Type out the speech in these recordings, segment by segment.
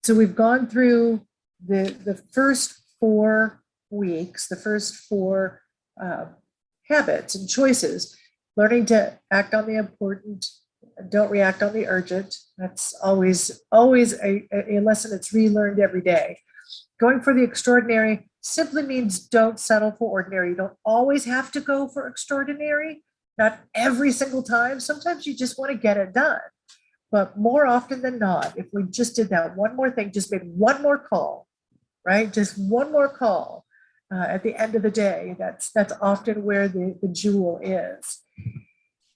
So we've gone through the first 4 weeks, the first four uh, habits and choices, learning to act on the important, don't react on the urgent. That's always a lesson that's relearned every day. Going for the extraordinary simply means don't settle for ordinary. You don't always have to go for extraordinary, not every single time. Sometimes you just want to get it done. But more often than not, if we just did that one more thing, just made one more call, right? Just one more call at the end of the day, that's often where the jewel is.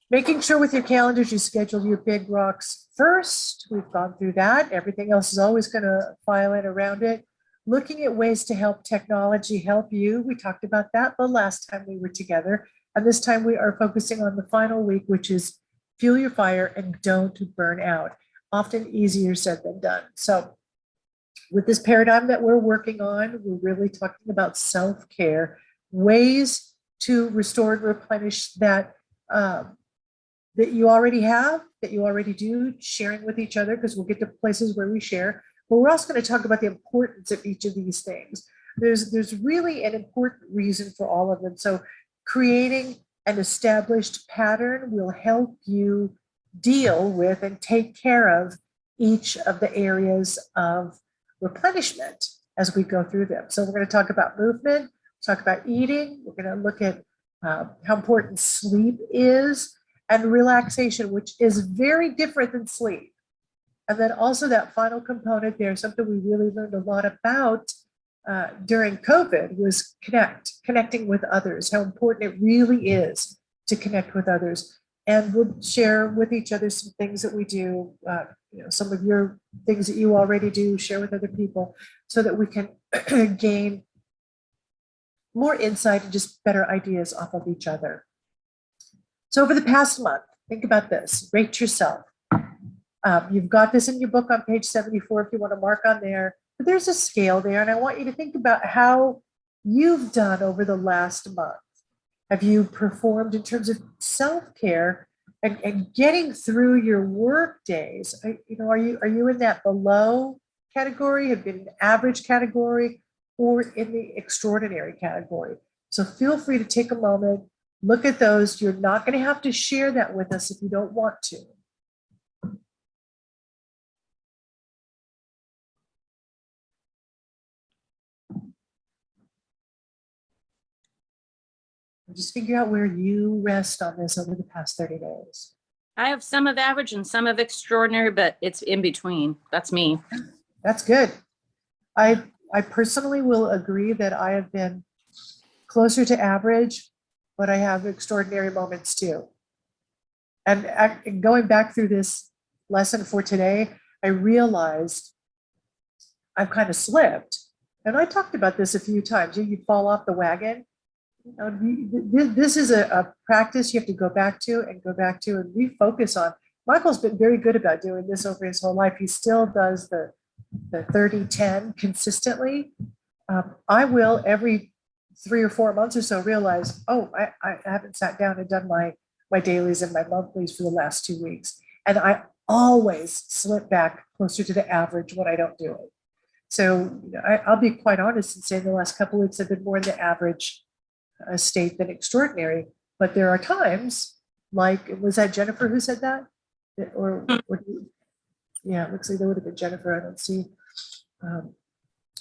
Making sure with your calendars you schedule your big rocks first. We've gone through that. Everything else is always going to file in around it. Looking at ways to help technology help you. We talked about that the last time we were together. And this time we are focusing on the final week, which is fuel your fire and don't burn out. Often easier said than done. So with this paradigm that we're working on, we're really talking about self-care, ways to restore and replenish that that you already have, that you already do, sharing with each other, because we'll get to places where we share. But we're also going to talk about the importance of each of these things. There's really an important reason for all of them. So creating an established pattern will help you deal with and take care of each of the areas of replenishment as we go through them. So we're going to talk about movement, talk about eating. We're going to look at how important sleep is, and relaxation, which is very different than sleep. And then also that final component there, something we really learned a lot about during COVID was connecting with others, how important it really is to connect with others. And we'll share with each other some things that we do, some of your things that you already do, share with other people so that we can gain more insight and just better ideas off of each other. So over the past month, think about this, rate yourself. You've got this in your book on page 74 if you want to mark on there, but there's a scale there, and I want you to think about how you've done over the last month. Have you performed in terms of self-care and getting through your work days? Are you in that below category, have been in the average category, or in the extraordinary category? So feel free to take a moment, look at those. You're not going to have to share that with us if you don't want to. Just figure out where you rest on this over the past 30 days. I have some of average and some of extraordinary, but it's in between. That's me. That's good. I personally will agree that I have been closer to average, but I have extraordinary moments too. And going back through this lesson for today, I realized I've kind of slipped. And I talked about this a few times. You fall off the wagon. This is a practice you have to go back to and refocus on. Michael's been very good about doing this over his whole life. He still does the 30-10 consistently. I will every 3 or 4 months or so realize, oh, I haven't sat down and done my dailies and my monthlies for the last 2 weeks. And I always slip back closer to the average when I don't do it. So I'll be quite honest and say the last couple of weeks I've been more in the average state than extraordinary. But there are times, like, was that Jennifer who said that? Yeah, it looks like that would have been Jennifer. I don't see.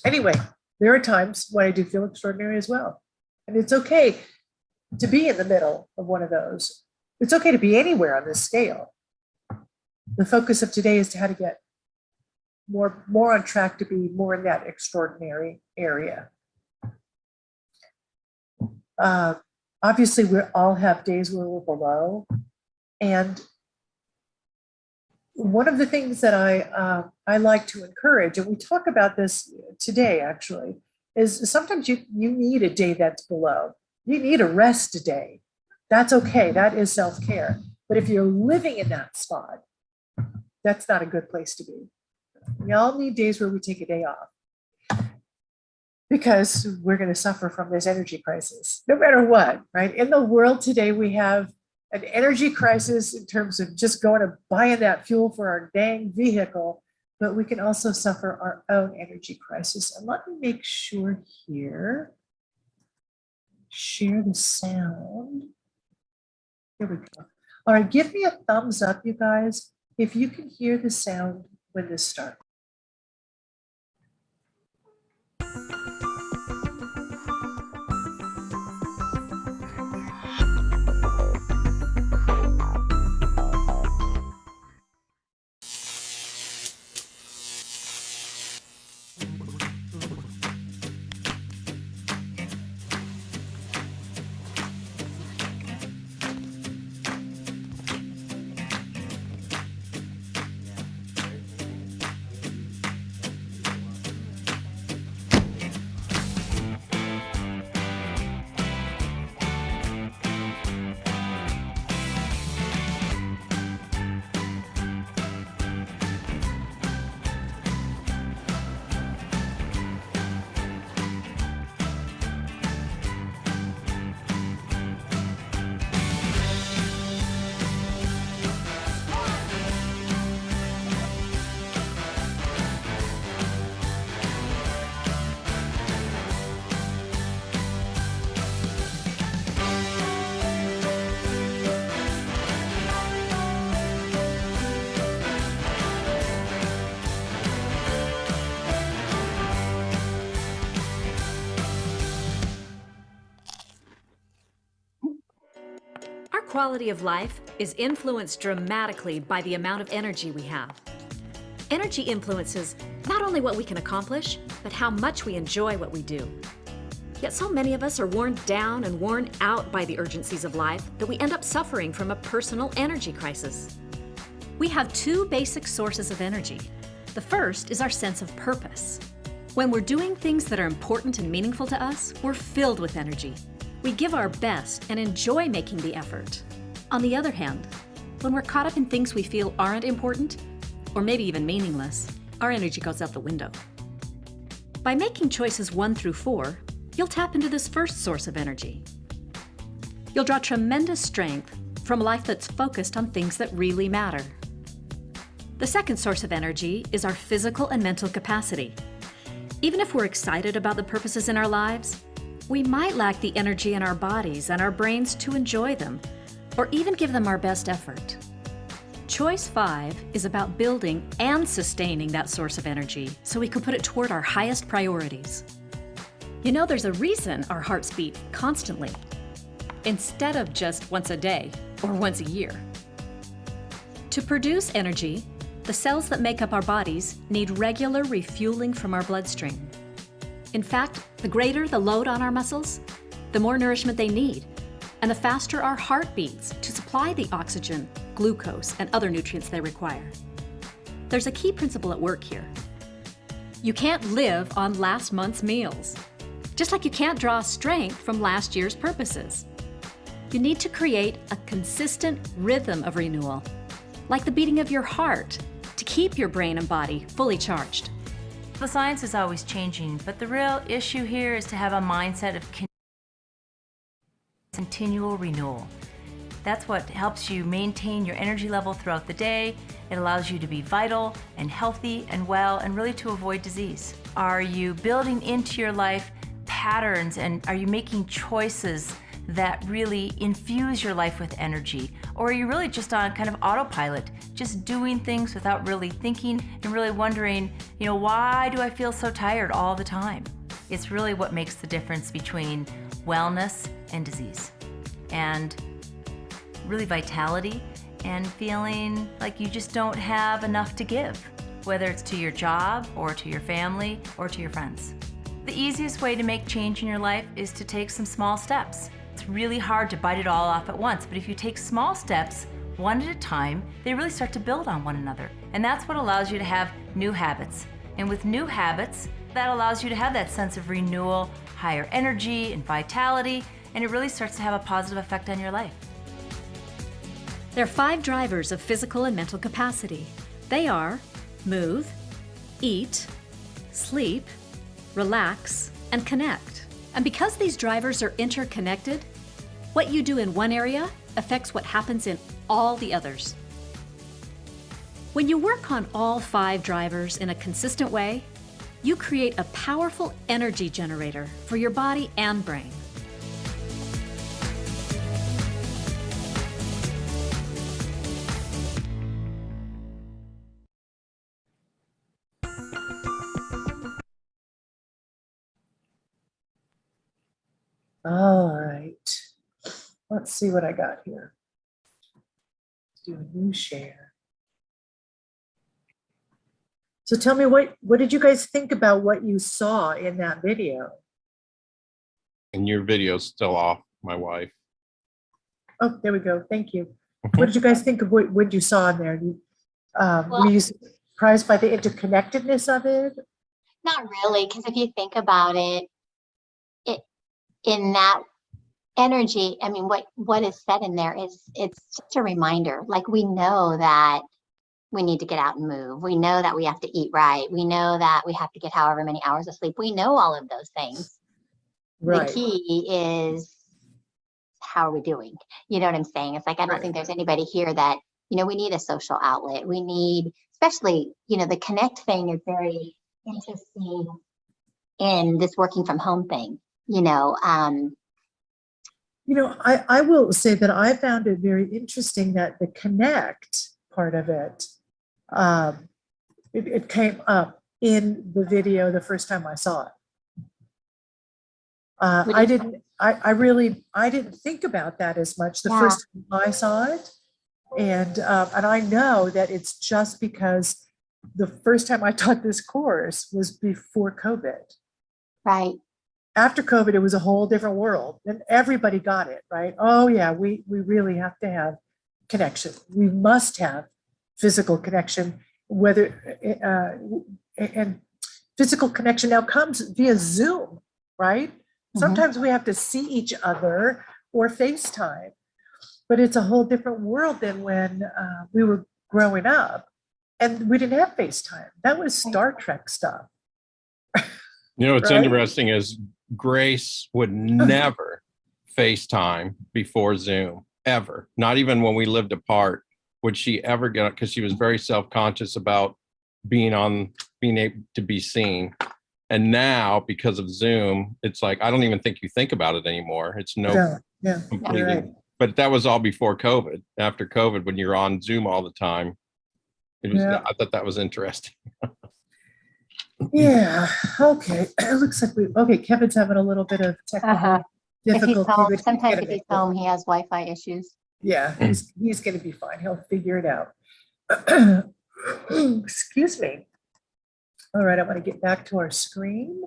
Anyway, there are times when I do feel extraordinary as well. And it's okay to be in the middle of one of those. It's okay to be anywhere on this scale. The focus of today is to how to get more on track to be more in that extraordinary area. Obviously, we all have days where we're below. And one of the things that I like to encourage, and we talk about this today actually, is sometimes you need a day that's below. You need a rest day. That's okay. That is self-care. But if you're living in that spot, that's not a good place to be. We all need days where we take a day off because we're going to suffer from this energy crisis, no matter what, right? In the world today, we have an energy crisis in terms of just going to buying that fuel for our dang vehicle. but we can also suffer our own energy crisis. And let me make sure here, share the sound. Here we go. All right, give me a thumbs up, you guys, if you can hear the sound when this starts. Our quality of life is influenced dramatically by the amount of energy we have. Energy influences not only what we can accomplish, but how much we enjoy what we do. Yet so many of us are worn down and worn out by the urgencies of life that we end up suffering from a personal energy crisis. We have two basic sources of energy. The first is our sense of purpose. When we're doing things that are important and meaningful to us, we're filled with energy. We give our best and enjoy making the effort. On the other hand, when we're caught up in things we feel aren't important, or maybe even meaningless, our energy goes out the window. By making choices 1 through 4, you'll tap into this first source of energy. You'll draw tremendous strength from a life that's focused on things that really matter. The second source of energy is our physical and mental capacity. Even if we're excited about the purposes in our lives, we might lack the energy in our bodies and our brains to enjoy them, or even give them our best effort. Choice 5 is about building and sustaining that source of energy so we can put it toward our highest priorities. You know, there's a reason our hearts beat constantly, instead of just once a day or once a year. To produce energy, the cells that make up our bodies need regular refueling from our bloodstream. In fact, the greater the load on our muscles, the more nourishment they need, and the faster our heart beats to supply the oxygen, glucose, and other nutrients they require. There's a key principle at work here. You can't live on last month's meals, just like you can't draw strength from last year's purposes. You need to create a consistent rhythm of renewal, like the beating of your heart, to keep your brain and body fully charged. The science is always changing, but the real issue here is to have a mindset of continual renewal. That's what helps you maintain your energy level throughout the day. It allows you to be vital and healthy and well, and really to avoid disease. Are you building into your life patterns, and are you making choices that really infuse your life with energy? Or are you really just on kind of autopilot, just doing things without really thinking and really wondering, why do I feel so tired all the time? It's really what makes the difference between wellness and disease. And really vitality and feeling like you just don't have enough to give, whether it's to your job or to your family or to your friends. The easiest way to make change in your life is to take some small steps. It's really hard to bite it all off at once, but if you take small steps, one at a time, they really start to build on one another. And that's what allows you to have new habits. And with new habits, that allows you to have that sense of renewal, higher energy and vitality, and it really starts to have a positive effect on your life. There are 5 drivers of physical and mental capacity. They are move, eat, sleep, relax, and connect. And because these drivers are interconnected, what you do in one area affects what happens in all the others. When you work on all 5 drivers in a consistent way, you create a powerful energy generator for your body and brain. All right. Let's see what I got here. Let's do a new share. So tell me, what did you guys think about what you saw in that video? And your video's still off, my wife. Oh, there we go. Thank you. What did you guys think of what you saw in there? Were you surprised by the interconnectedness of it? Not really, because if you think about it, in that energy, I mean, what is said in there is, it's just a reminder. Like, we know that we need to get out and move. We know that we have to eat right. We know that we have to get however many hours of sleep. We know all of those things. Right. The key is, how are we doing? You know what I'm saying? It's like, I don't Right. think there's anybody here that, we need a social outlet. We need, especially, the connect thing is very interesting in this working from home thing. I will say that I found it very interesting that the connect part of it, it came up in the video the first time I saw it. I didn't think about that as much the Yeah. first time I saw it. And I know that it's just because the first time I taught this course was before COVID. Right. After COVID, it was a whole different world and everybody got it, right? Oh yeah, we really have to have connection. We must have physical connection, and physical connection now comes via Zoom, right? Sometimes we have to see each other or FaceTime, but it's a whole different world than when we were growing up and we didn't have FaceTime. That was Star Trek stuff. What's Right. interesting is Grace would never FaceTime before Zoom, ever. Not even when we lived apart would she ever get it, because she was very self-conscious about being able to be seen. And now, because of Zoom, it's like, I don't even think you think about it anymore. It's Yeah, completely. you're right. But that was all before COVID. After COVID, when you're on Zoom all the time, Yeah. I thought that was interesting. Yeah, okay. It looks like Kevin's having a little bit of technical If he's difficulty. home, but he's sometimes gonna if he's make it. home, he has Wi-Fi issues. Yeah, he's gonna be fine. He'll figure it out. Excuse me. All right, I want to get back to our screen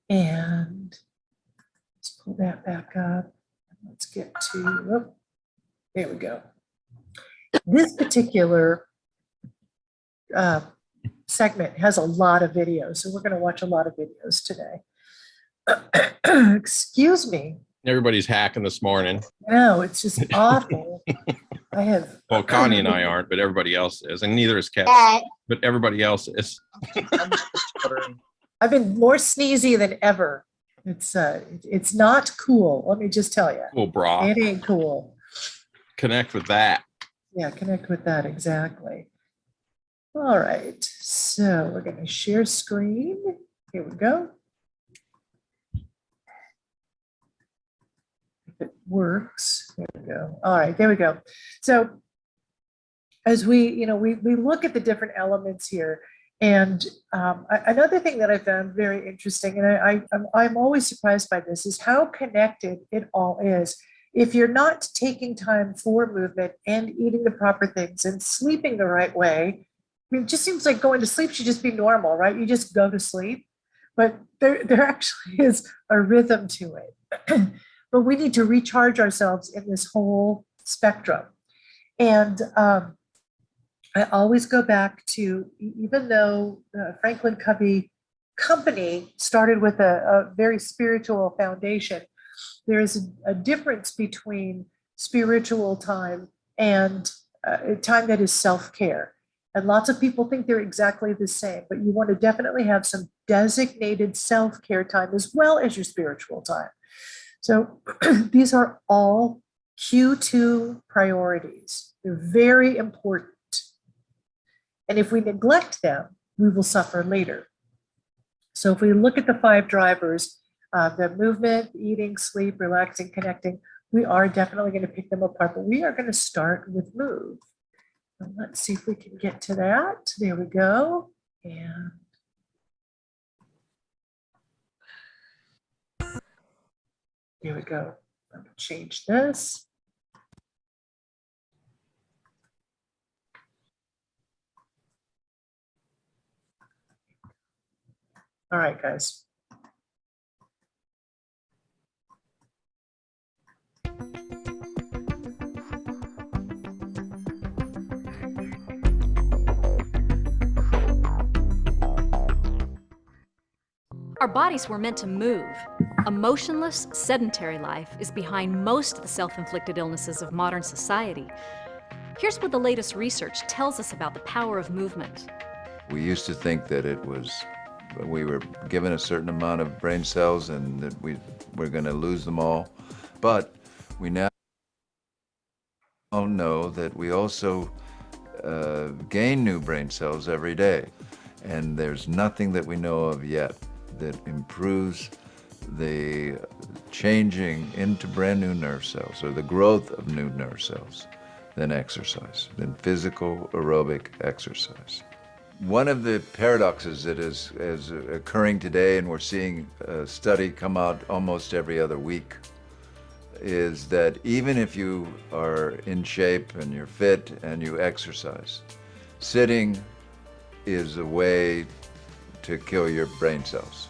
and let's pull that back up. Let's get to, there we go. This particular segment has a lot of videos, so we're going to watch a lot of videos today. Excuse me. Everybody's hacking this morning. No, it's just awful. I have. Well, Connie and I aren't, but everybody else is, and neither is Kevin, But but everybody else is. I've been more sneezy than ever. It's not cool. Let me just tell you, Cool, bra. it ain't cool. Connect with that. Yeah, connect with that exactly. All right, so we're going to share screen. Here we go. If it works, there we go. All right, there we go. So as we look at the different elements here, and another thing that I found very interesting, and I'm always surprised by this, is how connected it all is. If you're not taking time for movement and eating the proper things and sleeping the right way, I mean, it just seems like going to sleep should just be normal, right? You just go to sleep, but there actually is a rhythm to it. But we need to recharge ourselves in this whole spectrum. And I always go back to, even though Franklin Covey Company started with a very spiritual foundation, there is a difference between spiritual time and time that is self-care. And lots of people think they're exactly the same, but you want to definitely have some designated self-care time as well as your spiritual time. So these are all Q2 priorities. They're very important. And if we neglect them, we will suffer later. So if we look at the 5 drivers, the movement, eating, sleep, relaxing, connecting, we are definitely going to pick them apart, but we are going to start with move. And let's see if we can get to that. There we go. And here we go. I'm going to change this. All right, guys. Our bodies were meant to move. A motionless, sedentary life is behind most of the self-inflicted illnesses of modern society. Here's what the latest research tells us about the power of movement. We used to think that we were given a certain amount of brain cells and that we're going to lose them all. But we now know that we also gain new brain cells every day. And there's nothing that we know of yet that improves the changing into brand new nerve cells or the growth of new nerve cells than exercise, than physical aerobic exercise. One of the paradoxes that is occurring today, and we're seeing a study come out almost every other week, is that even if you are in shape and you're fit and you exercise, sitting is a way to kill your brain cells.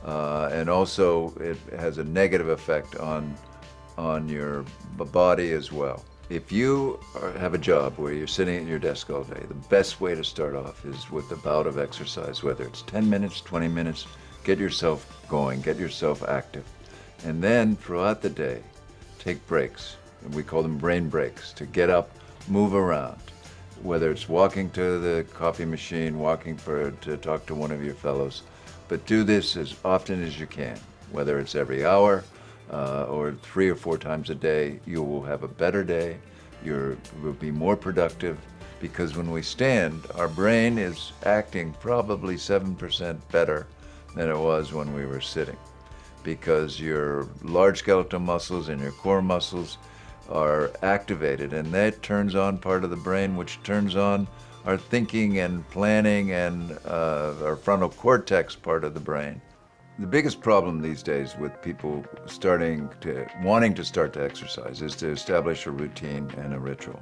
And also it has a negative effect on your body as well. If you have a job where you're sitting at your desk all day, the best way to start off is with a bout of exercise, whether it's 10 minutes, 20 minutes, get yourself going, get yourself active. And then throughout the day, take breaks. And we call them brain breaks, to get up, move around. Whether it's walking to the coffee machine, walking to talk to one of your fellows, but do this as often as you can, whether it's every hour, or 3 or 4 times a day. You will have a better day. You will be more productive, because when we stand, our brain is acting probably 7% better than it was when we were sitting, because your large skeletal muscles and your core muscles are activated, and that turns on part of the brain which turns on our thinking and planning and our frontal cortex part of the brain. The biggest problem these days with people wanting to start to exercise is to establish a routine and a ritual.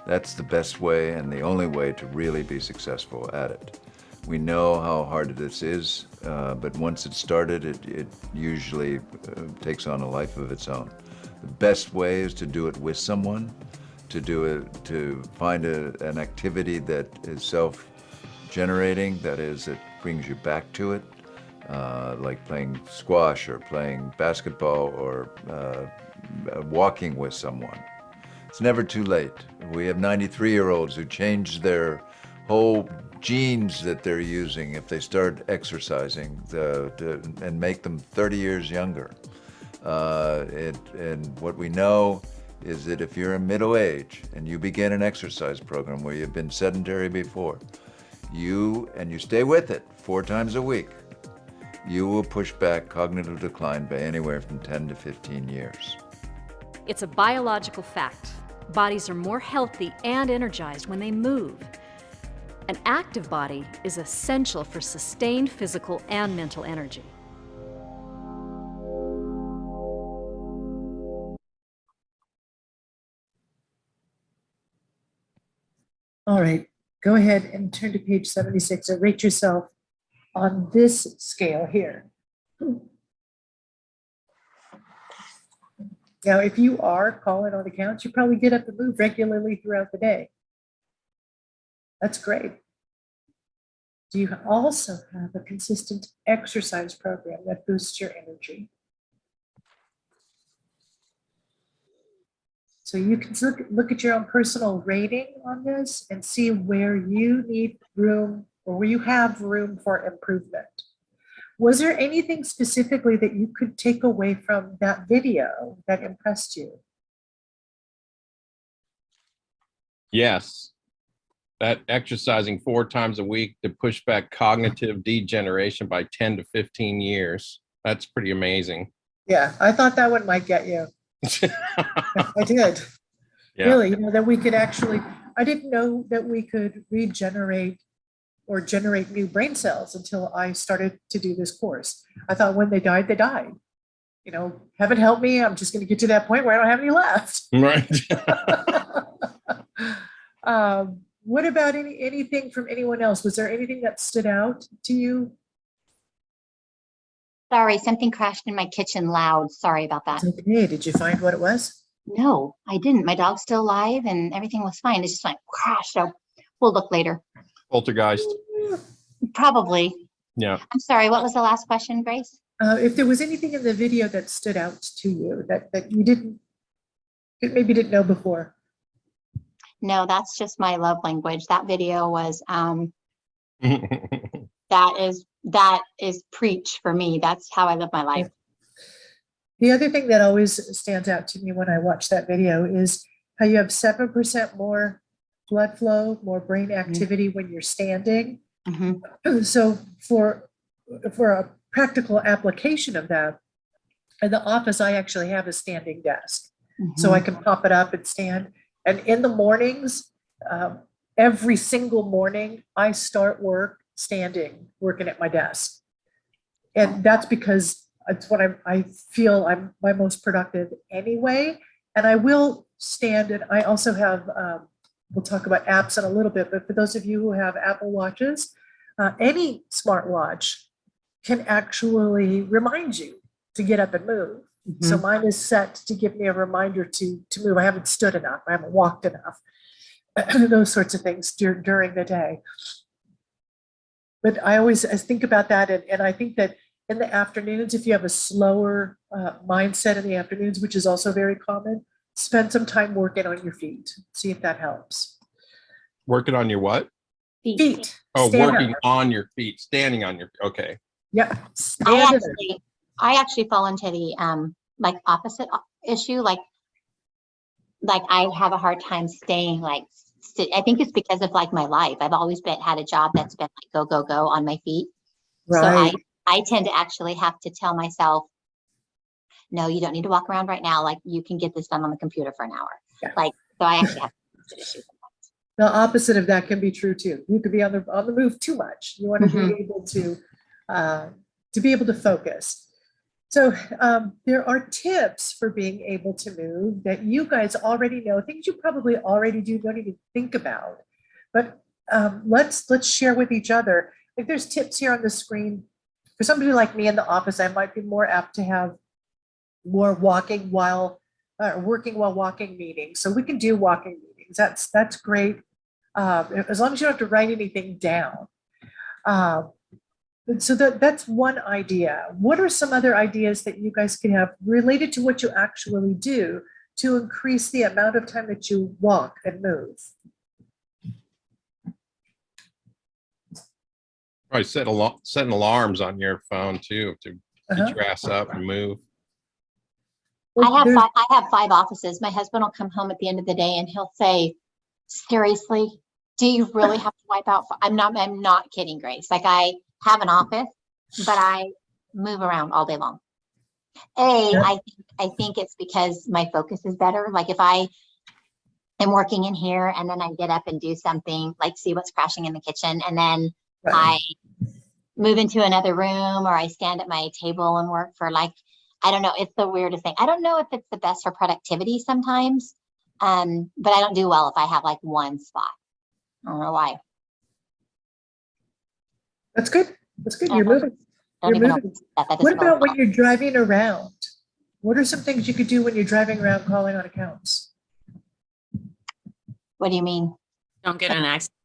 That's the best way and the only way to really be successful at it. We know how hard this is, but once it's started, it usually takes on a life of its own. The best way is to do it with someone, to find an activity that is self-generating, that is, it brings you back to it. Like playing squash or playing basketball or walking with someone. It's never too late. We have 93-year-olds who change their whole genes that they're using if they start exercising and make them 30 years younger. And what we know is that if you're in middle age and you begin an exercise program where you've been sedentary before, you stay with it 4 times a week, you will push back cognitive decline by anywhere from 10 to 15 years. It's a biological fact. Bodies are more healthy and energized when they move. An active body is essential for sustained physical and mental energy. All right, go ahead and turn to page 76 and rate yourself on this scale here. Now, if you are calling on accounts, you probably get up and move regularly throughout the day. That's great. Do you also have a consistent exercise program that boosts your energy? So you can look at your own personal rating on this and see where you need room or where you have room for improvement. Was there anything specifically that you could take away from that video that impressed you? Yes. that exercising 4 times a week to push back cognitive degeneration by 10 to 15 years. That's pretty amazing. Yeah, I thought that one might get you. I did. Yeah. Really, that we could actually, I didn't know that we could regenerate or generate new brain cells until I started to do this course. I thought when they died, they died. Heaven help me, I'm just going to get to that point where I don't have any left. Right. What about anything from anyone else? Was there anything that stood out to you? Sorry, something crashed in my kitchen loud. Sorry about that. It's okay. Did you find what it was? No, I didn't. My dog's still alive and everything was fine. It just went crash. So we'll look later. Poltergeist. Probably. Yeah. I'm sorry. What was the last question, Grace? If there was anything in the video that stood out to you that you maybe didn't know before. No, that's just my love language. That video was, that is preach for me. That's how I live my life. The other thing that always stands out to me when I watch that video is how you have 7% more blood flow, more brain activity when you're standing. Mhm. So for a practical application of that, in the office, I actually have a standing desk. So I can pop it up and stand. And in the mornings, every single morning, I start work standing, working at my desk. And that's because it's when I feel I'm my most productive anyway. And I will stand, and I also have, we'll talk about apps in a little bit, but for those of you who have Apple Watches, any smartwatch can actually remind you to get up and move. So mine is set to give me a reminder to move. I haven't stood enough. I haven't walked enough. Those sorts of things during the day. But I think about that. And I think that in the afternoons, if you have a slower mindset in the afternoons, which is also very common, spend some time working on your feet. See if that helps. Working on your what? Feet. Oh, Stand working up. on your feet, standing on your, okay. Yeah. I Stand up. actually fall into the like opposite issue. Like I have a hard time staying I think it's because of like my life. I've always had a job that's been like go, go, go on my feet. Right. So I tend to actually have to tell myself, no, you don't need to walk around right now. Like you can get this done on the computer for an hour. Yeah. So I actually have to issue. The opposite of that can be true too. You could be on the move too much. You want to be able to focus. So there are tips for being able to move that you guys already know, things you probably already do, don't even think about. But let's share with each other. Like there's tips here on the screen. For somebody like me in the office, I might be more apt to have more working while walking meetings. So we can do walking meetings. That's great. As long as you don't have to write anything down. So that's one idea. What are some other ideas that you guys can have related to what you actually do to increase the amount of time that you walk and move? Probably setting alarms on your phone too, to get your ass up and move. I have 5 offices. My husband will come home at the end of the day and he'll say, seriously, do you really have to wipe out? I'm not kidding, Grace. Like I have an office, but I move around all day long. I think it's because my focus is better. Like if I am working in here and then I get up and do something, like see what's crashing in the kitchen, and then I move into another room or I stand at my table and work for I don't know. It's the weirdest thing. I don't know if it's the best for productivity sometimes, but I don't do well if I have like one spot. I don't know why. That's good. That's good. You're moving. Don't You're even know moving. that What doesn't about work. when you're driving around? What are some things you could do when you're driving around calling on accounts? What do you mean? Don't get in an accident.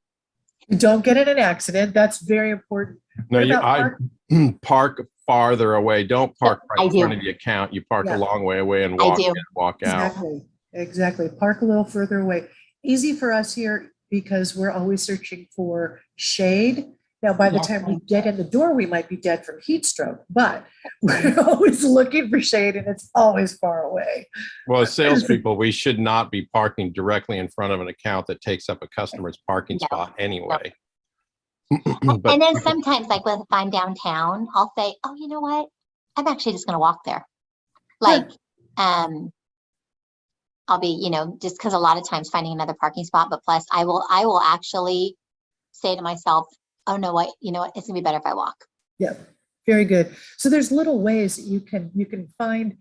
Don't get in an accident. That's very important. No, What about I park farther away. Don't park I right in do. front of the account. You park Yeah. a long way away and I walk do. in, walk out. Exactly. Park a little further away. Easy for us here because we're always searching for shade. Now, by the Yes, time we get in the door, we might be dead from heat stroke, but we're always looking for shade and it's always far away. Well, as salespeople, we should not be parking directly in front of an account that takes up a customer's parking No, spot anyway. And But then sometimes, like if I'm downtown, I'll say, oh, you know what? I'm actually just gonna walk there. Like, I'll be, just because a lot of times finding another parking spot, but plus I will actually say to myself, oh no, you know what? It's gonna be better if I walk. Yeah, very good. So there's little ways that you can find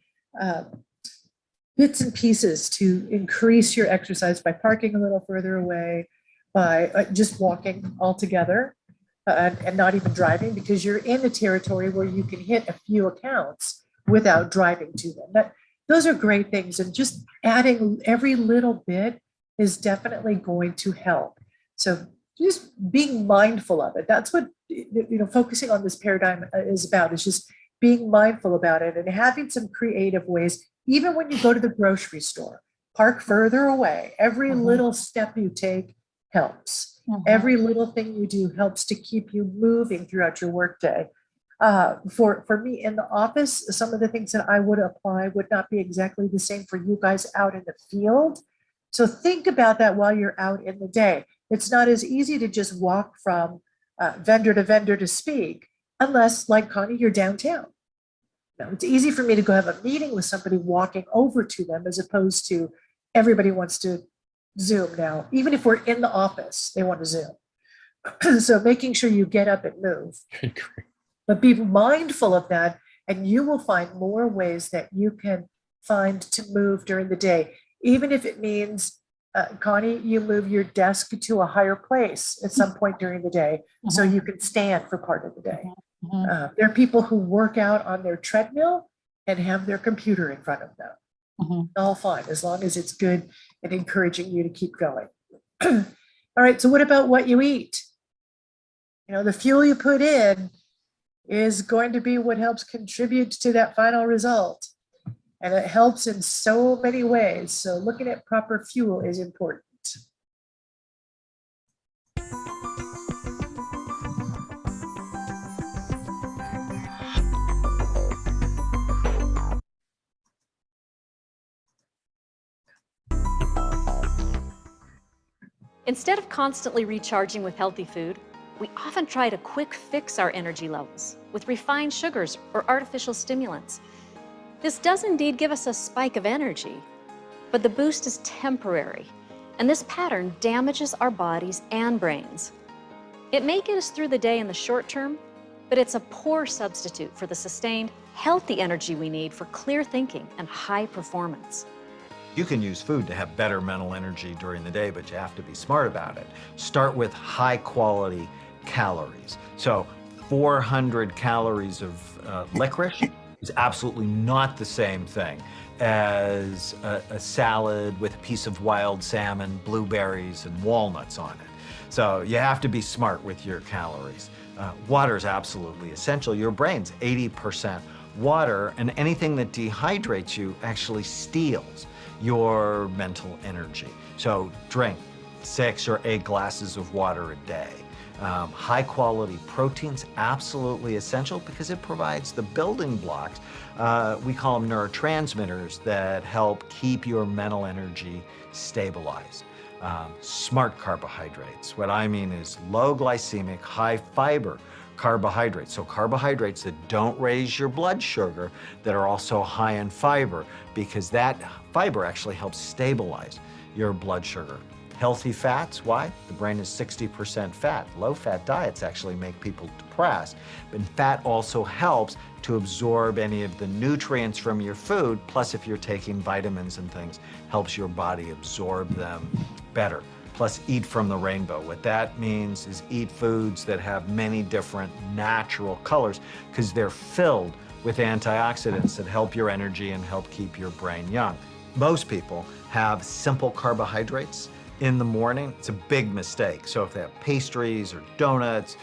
bits and pieces to increase your exercise by parking a little further away, by just walking altogether, and not even driving, because you're in a territory where you can hit a few accounts without driving to them. Those are great things, and just adding every little bit is definitely going to help. So just being mindful of it. That's what, focusing on this paradigm is about, is just being mindful about it and having some creative ways. Even when you go to the grocery store, park further away. Every little step you take helps. Every little thing you do helps to keep you moving throughout your workday. For me in the office, some of the things that I would apply would not be exactly the same for you guys out in the field. So think about that while you're out in the day. It's not as easy to just walk from vendor to vendor to speak, unless, like Connie, you're downtown. Now, it's easy for me to go have a meeting with somebody walking over to them, as opposed to everybody wants to Zoom now. Even if we're in the office, they want to Zoom. So making sure you get up and move. But be mindful of that, and you will find more ways that you can find to move during the day. Even if it means, Connie, you move your desk to a higher place at some point during the day, so you can stand for part of the day. There are people who work out on their treadmill and have their computer in front of them. All fine, as long as it's good and encouraging you to keep going. All right, so what about what you eat? The fuel you put in is going to be what helps contribute to that final result. And it helps in so many ways. So looking at proper fuel is important. Instead of constantly recharging with healthy food, we often try to quick fix our energy levels with refined sugars or artificial stimulants. This does indeed give us a spike of energy, but the boost is temporary, and this pattern damages our bodies and brains. It may get us through the day in the short term, but it's a poor substitute for the sustained, healthy energy we need for clear thinking and high performance. You can use food to have better mental energy during the day, but you have to be smart about it. Start with high quality calories. So 400 calories of licorice is absolutely not the same thing as a salad with a piece of wild salmon, blueberries, and walnuts on it. So you have to be smart with your calories. Water is absolutely essential. Your brain's 80% water, and anything that dehydrates you actually steals your mental energy. So drink 6 or 8 glasses of water a day. High quality proteins, absolutely essential because it provides the building blocks. We call them neurotransmitters that help keep your mental energy stabilized. Smart carbohydrates. What I mean is low glycemic, high fiber carbohydrates. So carbohydrates that don't raise your blood sugar, that are also high in fiber, because that fiber actually helps stabilize your blood sugar. Healthy fats, why? The brain is 60% fat. Low-fat diets actually make people depressed, but fat also helps to absorb any of the nutrients from your food, plus if you're taking vitamins and things, helps your body absorb them better. Plus, eat from the rainbow. What that means is eat foods that have many different natural colors, because they're filled with antioxidants that help your energy and help keep your brain young. Most people have simple carbohydrates in the morning. It's a big mistake. So if they have pastries or donuts,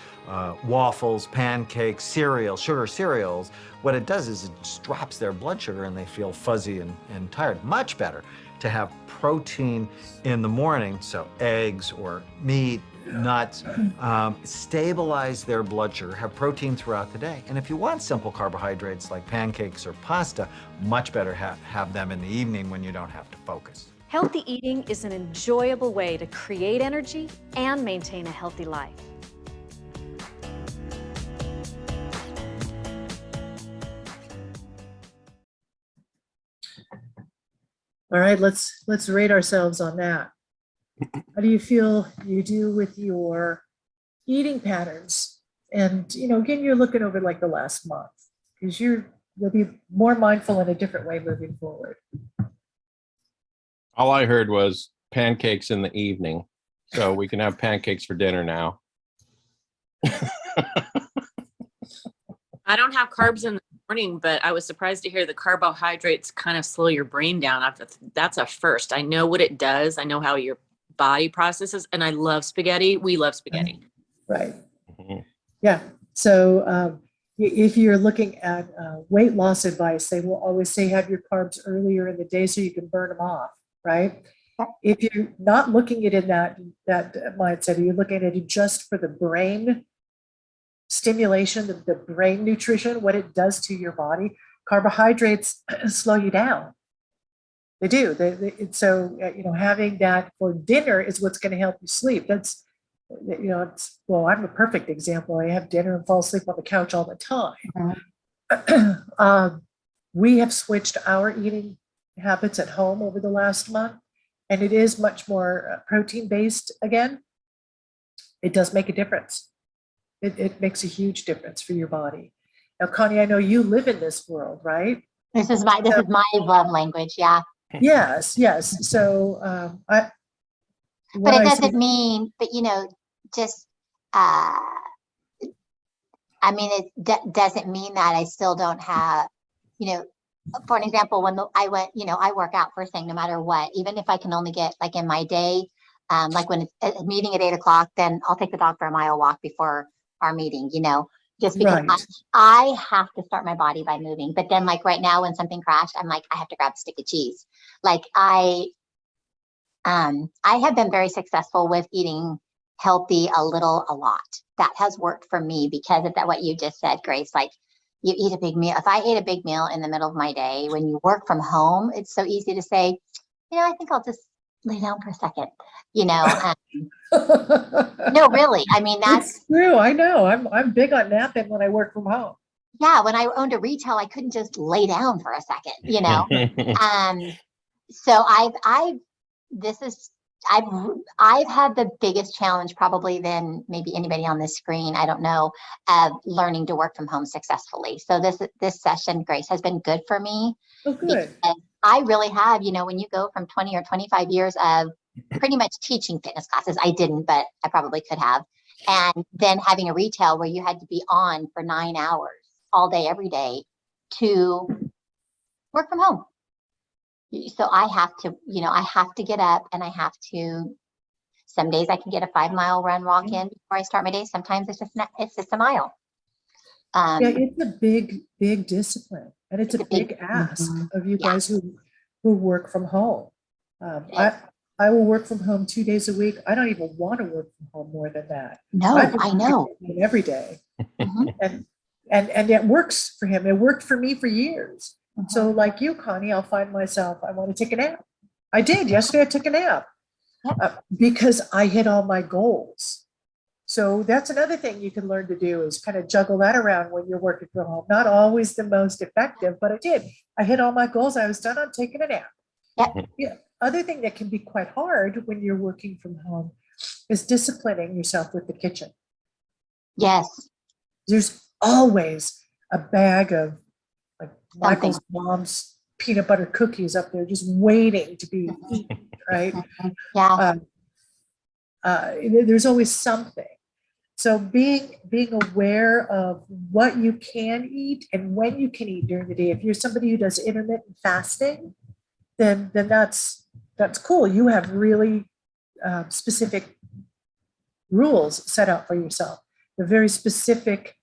waffles, pancakes, cereal, sugar cereals, what it does is it just drops their blood sugar and they feel fuzzy and tired. Much better to have protein in the morning, so eggs or meat, nuts, stabilize their blood sugar, have protein throughout the day. And if you want simple carbohydrates like pancakes or pasta, much better have them in the evening when you don't have to focus. Healthy eating is an enjoyable way to create energy and maintain a healthy life. All right, let's rate ourselves on that. How do you feel you do with your eating patterns? And, again, you're looking over like the last month, because you'll be more mindful in a different way moving forward. All I heard was pancakes in the evening. So we can have pancakes for dinner now. I don't have carbs in the morning, but I was surprised to hear the carbohydrates kind of slow your brain down. That's a first. I know what it does. I know how your body processes, and I love spaghetti. We love spaghetti. Right. Mhm. Yeah. So if you're looking at weight loss advice, they will always say have your carbs earlier in the day so you can burn them off, right? If you're not looking at it in that mindset, you're looking at it just for the brain stimulation, the brain nutrition, what it does to your body. Carbohydrates slow you down. They do. So having that for dinner is what's going to help you sleep. That's, I'm a perfect example. I have dinner and fall asleep on the couch all the time. We have switched our eating habits at home over the last month, and it is much more protein based again. It does make a difference. It makes a huge difference for your body. Now, Connie, I know you live in this world, right? This is my love language. Yeah. Yes. So But it doesn't mean, just, it doesn't mean that I still don't have, for an example, when I work out first thing, no matter what, even if I can only get like in my day, like when it's a meeting at 8:00, then I'll take the dog for a mile walk before our meeting, just because Right. I have to start my body by moving. But then like right now when something crashed, I'm like, I have to grab a stick of cheese. Like I have been very successful with eating healthy a lot. That has worked for me because of that, what you just said, Grace, like you eat a big meal. If I ate a big meal in the middle of my day, when you work from home, it's so easy to say, I think I'll just lay down for a second, no, really. That's It's true. I know. I'm big on napping when I work from home. yeah. When I owned a retail, I couldn't just lay down for a second, So I've had the biggest challenge probably than maybe anybody on this screen, I don't know, of learning to work from home successfully. So this session, Grace, has been good for me. Oh, good. Because I really have, when you go from 20 or 25 years of pretty much teaching fitness classes, I didn't, but I probably could have. And then having a retail where you had to be on for 9 hours all day, every day to work from home. So I have to get up and I have to, some days I can get a 5-mile run walk in before I start my day. Sometimes it's just a mile. Yeah, it's a big discipline, and it's a big ask of you guys who work from home. I will work from home 2 days a week. I don't even want to work from home more than that. No, I know. Every day. Mhm. And it works for him. It worked for me for years. So like you, Connie, I'll find myself, I want to take a nap. I did. Yesterday I took a nap because I hit all my goals. So that's another thing you can learn to do is kind of juggle that around when you're working from home. Not always the most effective, but I did. I hit all my goals. I was done on taking a nap. Yep. Yeah. Other thing that can be quite hard when you're working from home is disciplining yourself with the kitchen. Yes. There's always a bag of like Michael's mom's peanut butter cookies up there just waiting to be eaten, right? Yeah. There's always something. So being aware of what you can eat and when you can eat during the day. If you're somebody who does intermittent fasting, then that's cool. You have really specific rules set out for yourself. The very specific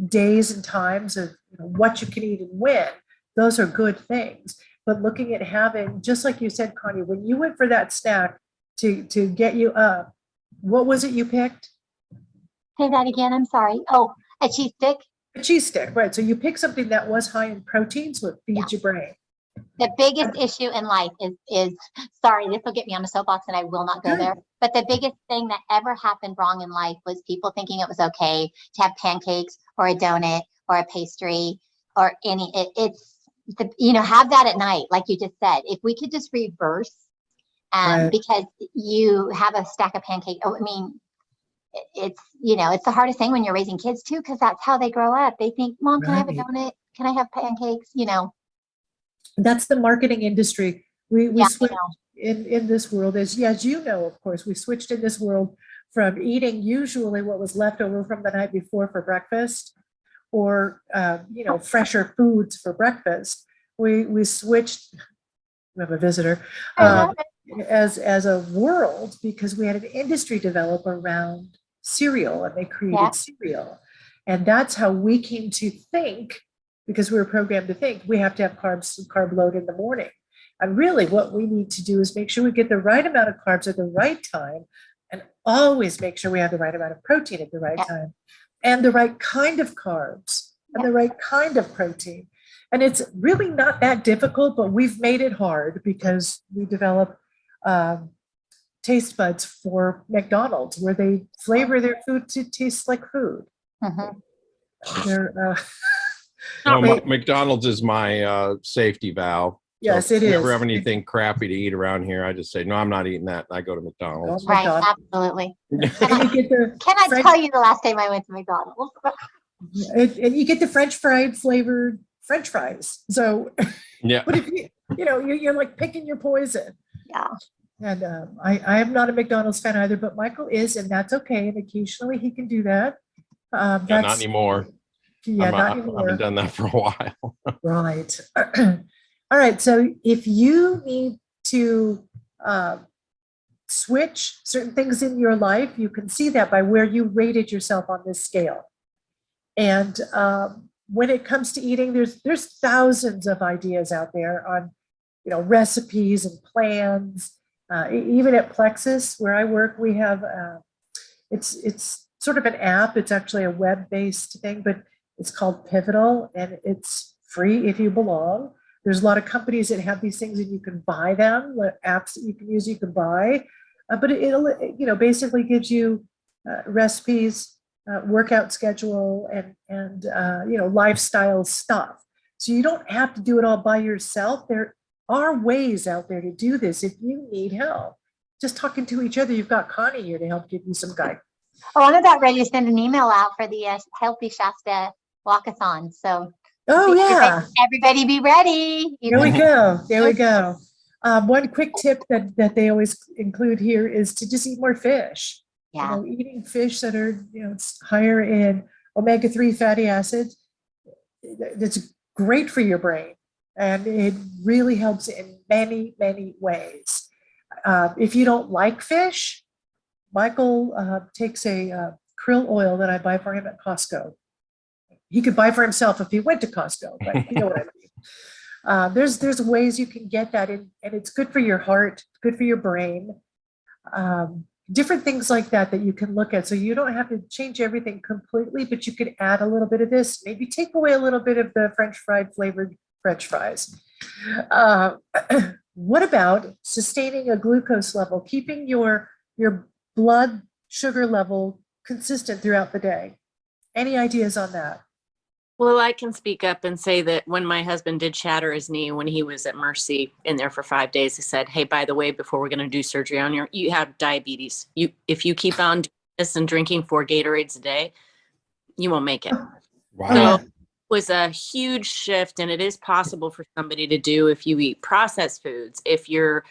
days and times of what you can eat and when. Those are good things. But looking at having, just like you said, Connie, when you went for that snack to get you up What was it you picked? Say that again. I'm sorry. Oh, a cheese stick. A cheese stick, right? So you picked something that was high in protein, so it feeds your brain. The biggest issue in life is sorry, this will get me on a soapbox and I will not go Good. there. But the biggest thing that ever happened wrong in life was people thinking it was okay to have pancakes or a donut or a pastry or have that at night, like you just said. If we could just reverse, Right. because you have a stack of pancakes. Oh, I mean, it's the hardest thing when you're raising kids too, because that's how they grow up. They think, Mom, can I have a Right. donut? Can I have pancakes? That's the marketing industry. We Yeah, I switched know. in this world, as you know, of course, we switched in this world from eating usually what was left over from the night before for breakfast, or fresher foods for breakfast. We switched. We have a visitor. I love it. As a world, because we had an industry develop around cereal, and they created Yeah. cereal, and that's how we came to think, because we were programmed to think we have to have carb load in the morning. And really what we need to do is make sure we get the right amount of carbs at the right time, and always make sure we have the right amount of protein at the right Yeah. time, and the right kind of carbs and the right kind of protein. And it's really not that difficult, but we've made it hard because we develop taste buds for McDonald's, where they flavor their food to taste like food. Mhm. They're, Not Wait. McDonald's is my safety valve. yes, So it if I is. ever have anything crappy to eat around here, I just say, no, I'm not eating that. And I go to McDonald's. Oh my Right, God. absolutely. And you get the Can I French- tell you the last time I went to McDonald's? and you get the French fried flavored French fries. So, Yeah. but if you're like picking your poison. Yeah. And I am not a McDonald's fan either, but Michael is, and that's okay. And occasionally he can do that. Yeah, not That's anymore. Yeah, not I anymore. haven't done that for a while. Right. All right. So if you need to switch certain things in your life, you can see that by where you rated yourself on this scale. And when it comes to eating, there's thousands of ideas out there on, recipes and plans. Even at Plexus, where I work, we have it's sort of an app. It's actually a web-based thing, but it's called Pivotal, and it's free if you belong. There's a lot of companies that have these things, and you can buy them. Apps that you can use, you can buy, but it'll basically gives you recipes, workout schedule, and lifestyle stuff. So you don't have to do it all by yourself. There are ways out there to do this if you need help. Just talking to each other, you've got Connie here to help give you some guidance. Oh, I'm about ready to send an email out for the Healthy Shasta walkathon. So Oh yeah, everybody be ready. there we go. There we go. One quick tip that they always include here is to just eat more fish. Yeah. Eating fish that are higher in omega-3 fatty acids. That's great for your brain, and it really helps in many, many ways. If you don't like fish, Michael takes a krill oil that I buy for him at Costco. He could buy for himself if he went to Costco, but you know what I mean. There's ways you can get that in, and it's good for your heart, good for your brain. Different things like that you can look at. So you don't have to change everything completely, but you could add a little bit of this, maybe take away a little bit of the French fried flavored French fries. What about sustaining a glucose level, keeping your blood sugar level consistent throughout the day? Any ideas on that? Well, I can speak up and say that when my husband did shatter his knee when he was at Mercy in there for 5 days, he said, "Hey, by the way, before we're going to do surgery on you have diabetes. If you keep on doing this and drinking 4 Gatorades a day, you won't make it." Wow. So it was a huge shift, and it is possible for somebody to do if you eat processed foods, if you're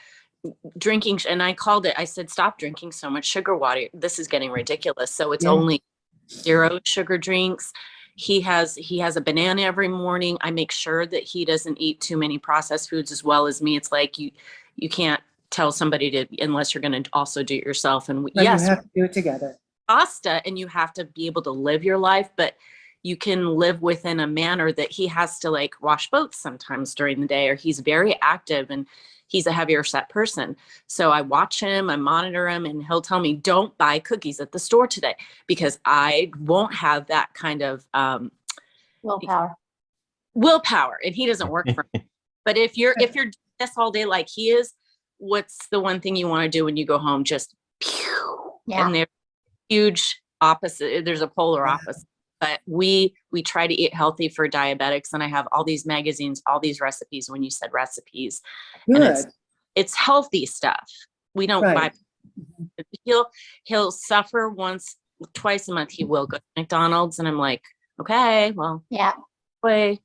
drinking. And I called it, I said, stop drinking so much sugar water. This is getting ridiculous. So it's Yeah. only 0 sugar drinks. He has a banana every morning. I make sure that he doesn't eat too many processed foods as well as me. It's like you can't tell somebody to, unless you're going to also do it yourself. And But yes, you have to do it together. pasta, and you have to be able to live your life, but you can live within a manner that he has to like wash boats sometimes during the day, or he's very active and he's a heavier set person. So I watch him, I monitor him, and he'll tell me, don't buy cookies at the store today because I won't have that kind of willpower, and he doesn't work for me. But if you're doing this all day like he is, what's the one thing you want to do when you go home? Just pew. Yeah. And there's huge opposite. There's a polar opposite. But we try to eat healthy for diabetics, and I have all these magazines, all these recipes. When you said recipes, Good. and it's healthy stuff. We don't Right. buy. He'll suffer twice a month. He will go to McDonald's, and I'm like, okay, well, Yeah. way.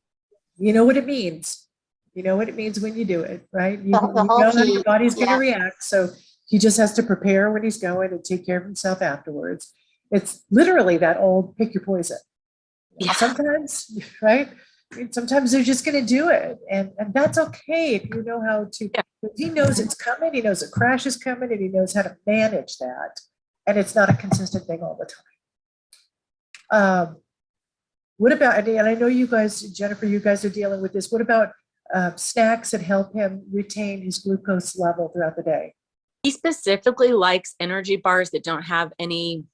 You know what it means. You know what it means when you do it, right? You, The you whole know how key, your body's going to yeah. react. So he just has to prepare when he's going and take care of himself afterwards. It's literally that old pick your poison. And Yeah. sometimes, right? I mean, sometimes they're just going to do it. And that's okay if you know how to. Yeah. If he knows it's coming, he knows a crash is coming, and he knows how to manage that. And it's not a consistent thing all the time. What about, and I know you guys, Jennifer, you guys are dealing with this. What about snacks that help him retain his glucose level throughout the day? He specifically likes energy bars that don't have any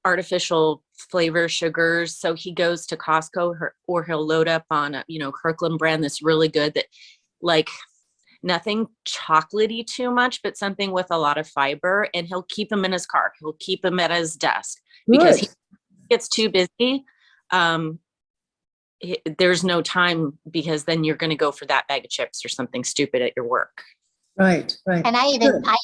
artificial flavor sugars. So he goes to Costco or he'll load up on a, Kirkland brand that's really good, that like nothing chocolatey too much, but something with a lot of fiber, and he'll keep them in his car. He'll keep them at his desk because Good. he gets too busy. There's no time, because then you're going to go for that bag of chips or something stupid at your work. Right. And I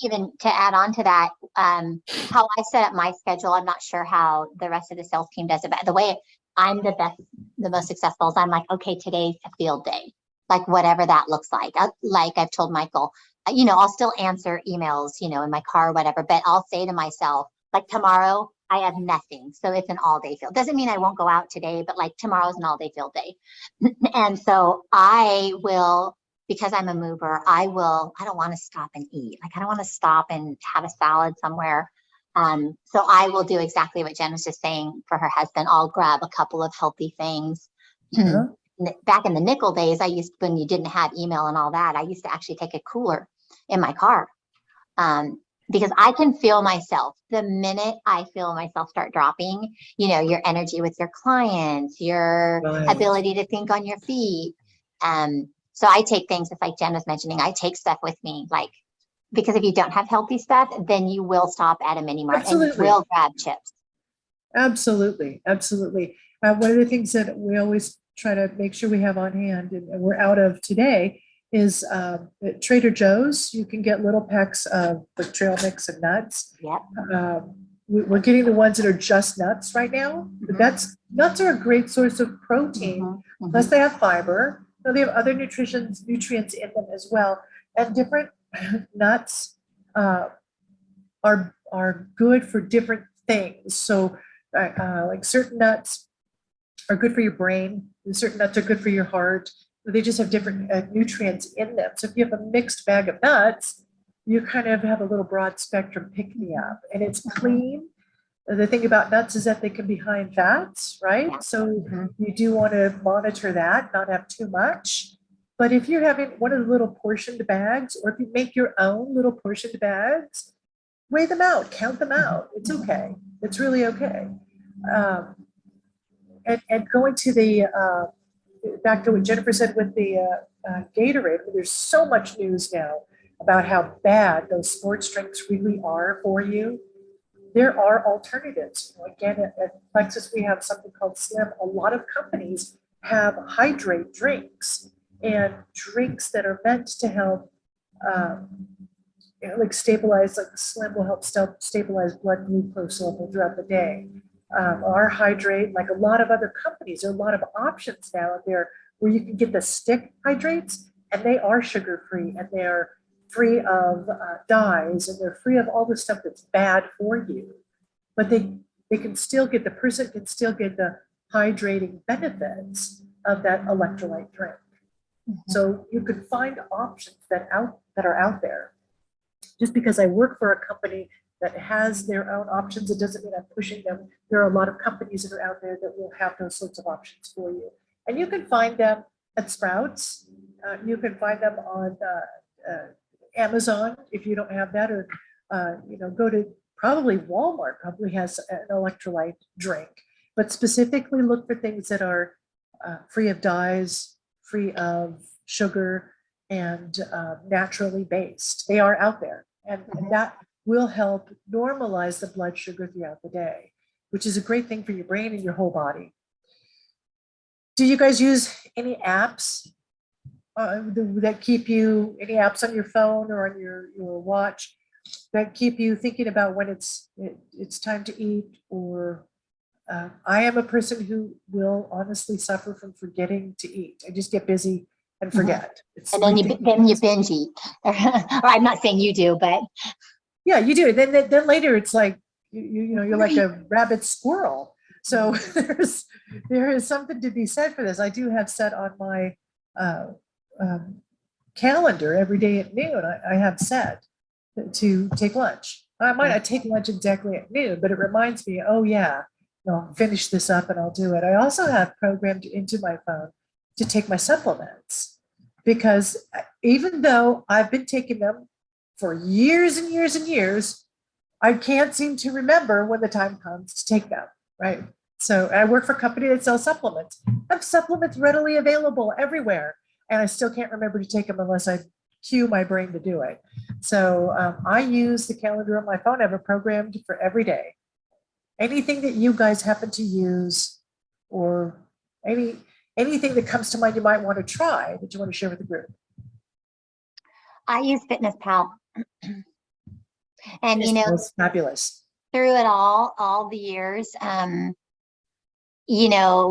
even to add on to that, how I set up my schedule, I'm not sure how the rest of the sales team does it, but the way I'm the most successful is I'm like, okay, today's a field day, like whatever that looks like. Like I've told Michael, I'll still answer emails, in my car or whatever, but I'll say to myself, like tomorrow I have nothing. So it's an all day field. Doesn't mean I won't go out today, but like tomorrow's an all day field day. And so I will, because I'm a mover, I don't want to stop and eat. Like I don't want to stop and have a salad somewhere. So I will do exactly what Jen was just saying for her husband. I'll grab a couple of healthy things. Uh-huh. Back in the nickel days, when you didn't have email and all that, I used to actually take a cooler in my car. Because I can feel myself the minute I feel myself start dropping, your energy with your clients, your Right. ability to think on your feet. So I take things, just like Jen was mentioning, I take stuff with me, because if you don't have healthy stuff, then you will stop at a mini mart and Absolutely. you will grab chips. Absolutely. Absolutely. One of the things that we always try to make sure we have on hand, and we're out of today, is at Trader Joe's. You can get little packs of the trail mix and nuts. Yep. We're getting the ones that are just nuts right now. But nuts are a great source of protein. Mhm, mhm. Plus they have fiber. So they have other nutrients in them as well. And different nuts are good for different things. So like certain nuts are good for your brain, and certain nuts are good for your heart. They just have different nutrients in them. So if you have a mixed bag of nuts, you kind of have a little broad spectrum pick-me-up, and it's clean. The thing about nuts is that they can be high in fats, right? Yeah. So you do want to monitor that, not have too much. But if you're having one of the little portioned bags, or if you make your own little portioned bags, weigh them out, count them out. It's okay. It's really okay. And going to the back to what Jennifer said with the Gatorade, there's so much news now about how bad those sports drinks really are for you. There are alternatives. Again, at Plexus, we have something called Slim. A lot of companies have hydrate drinks, and drinks that are meant to help like stabilize, like Slim will help stabilize blood glucose level throughout the day. Our hydrate, like a lot of other companies, there are a lot of options now out there where you can get the stick hydrates, and they are sugar-free, and they're free of dyes, and they're free of all the stuff that's bad for you. But the person can still get the hydrating benefits of that electrolyte drink. So you can find options that are out there. Just because I work for a company that has their own options. It doesn't mean I'm pushing them. There are a lot of companies that are out there that will have those sorts of options for you. And you can find them at Sprouts. You can find them on Amazon if you don't have that, or go to probably Walmart probably has an electrolyte drink, but specifically look for things that are free of dyes, free of sugar, and naturally based. They are out there, and that will help normalize the blood sugar throughout the day, which is a great thing for your brain and your whole body. Do you guys use any apps that keep you, any apps on your phone or on your watch that keep you thinking about when it's time to eat? Or I am a person who will honestly suffer from forgetting to eat. I just get busy and forget. And then you binge eat. Or I'm not saying you do, but yeah, you do. Then later it's like you're like a rabbit squirrel. So there is something to be said for this. I do have set on my calendar every day at noon. I have set to take lunch. I might not take lunch exactly at noon, but it reminds me, oh yeah, I'll finish this up and I'll do it. I also have programmed into my phone to take my supplements, because even though I've been taking them for years and years and years, I can't seem to remember when the time comes to take them, right? So I work for a company that sells supplements. I have supplements readily available everywhere, and I still can't remember to take them unless I cue my brain to do it. So I use the calendar on my phone. I have it programmed for every day. Anything that you guys happen to use, or anything that comes to mind you might want to try that you want to share with the group? I use Fitness Pal. And It's fabulous. through it all the years,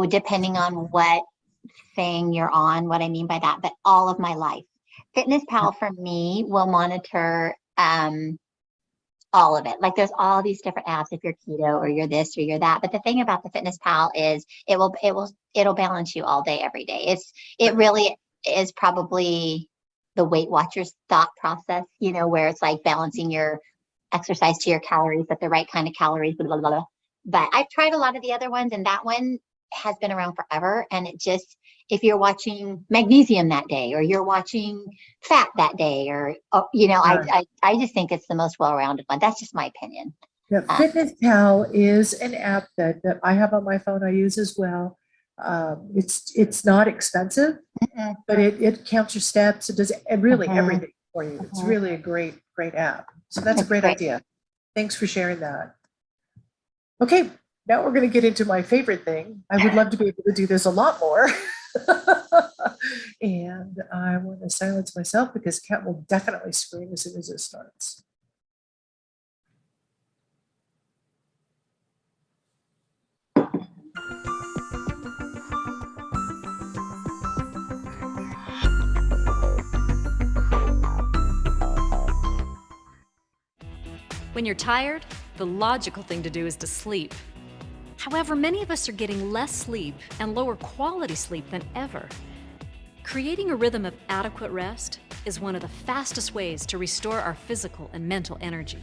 depending on what thing you're on, what I mean by that, but all of my life. Fitness Pal for me will monitor all of it. Like there's all these different apps if you're keto or you're this or you're that. But the thing about the Fitness Pal is it'll balance you all day, every day. It really is probably the Weight Watchers thought process, where it's like balancing your exercise to your calories at the right kind of calories, blah, blah, blah, blah. But I've tried a lot of the other ones, and that one has been around forever. And it just, if you're watching magnesium that day, or you're watching fat that day, or, I just think it's the most well-rounded one. That's just my opinion. Yeah, Fitness Pal is an app that I have on my phone. I use as well. It's not expensive, but it counts your steps. It does really everything for you. It's really a great app. So that's a great idea. Thanks for sharing that. Okay, now we're going to get into my favorite thing. I would love to be able to do this a lot more. And I want to silence myself because Kat will definitely scream as soon as it starts. When you're tired, the logical thing to do is to sleep. However, many of us are getting less sleep and lower quality sleep than ever. Creating a rhythm of adequate rest is one of the fastest ways to restore our physical and mental energy.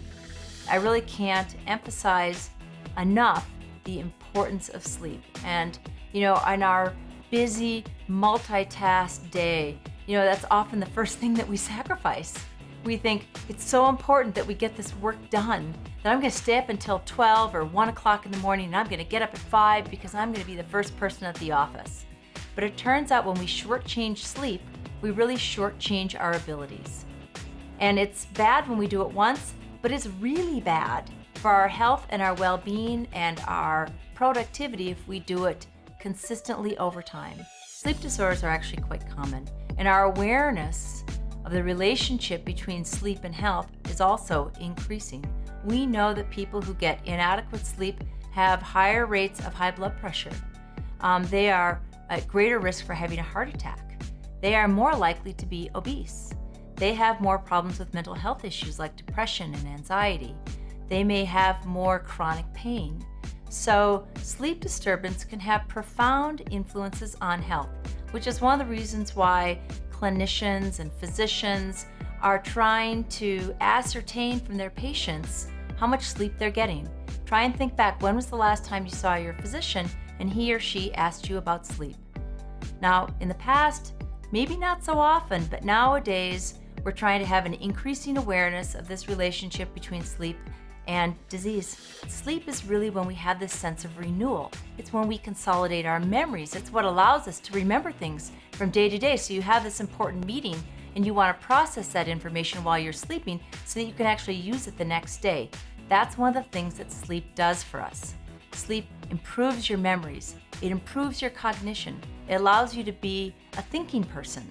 I really can't emphasize enough the importance of sleep. And, in our busy, multitask day, that's often the first thing that we sacrifice. We think it's so important that we get this work done that I'm going to stay up until 12 or 1 o'clock in the morning, and I'm going to get up at 5 because I'm going to be the first person at the office. But it turns out when we shortchange sleep, we really shortchange our abilities. And it's bad when we do it once, but it's really bad for our health and our well-being and our productivity if we do it consistently over time. Sleep disorders are actually quite common, and our awareness of the relationship between sleep and health is also increasing. We know that people who get inadequate sleep have higher rates of high blood pressure. They are at greater risk for having a heart attack. They are more likely to be obese. They have more problems with mental health issues like depression and anxiety. They may have more chronic pain. So sleep disturbance can have profound influences on health, which is one of the reasons why clinicians and physicians are trying to ascertain from their patients how much sleep they're getting. Try and think back, when was the last time you saw your physician and he or she asked you about sleep? Now, in the past, maybe not so often, but nowadays, we're trying to have an increasing awareness of this relationship between sleep and disease. Sleep is really when we have this sense of renewal. It's when we consolidate our memories. It's what allows us to remember things from day to day. So you have this important meeting and you want to process that information while you're sleeping so that you can actually use it the next day. That's one of the things that sleep does for us. Sleep improves your memories. It improves your cognition. It allows you to be a thinking person.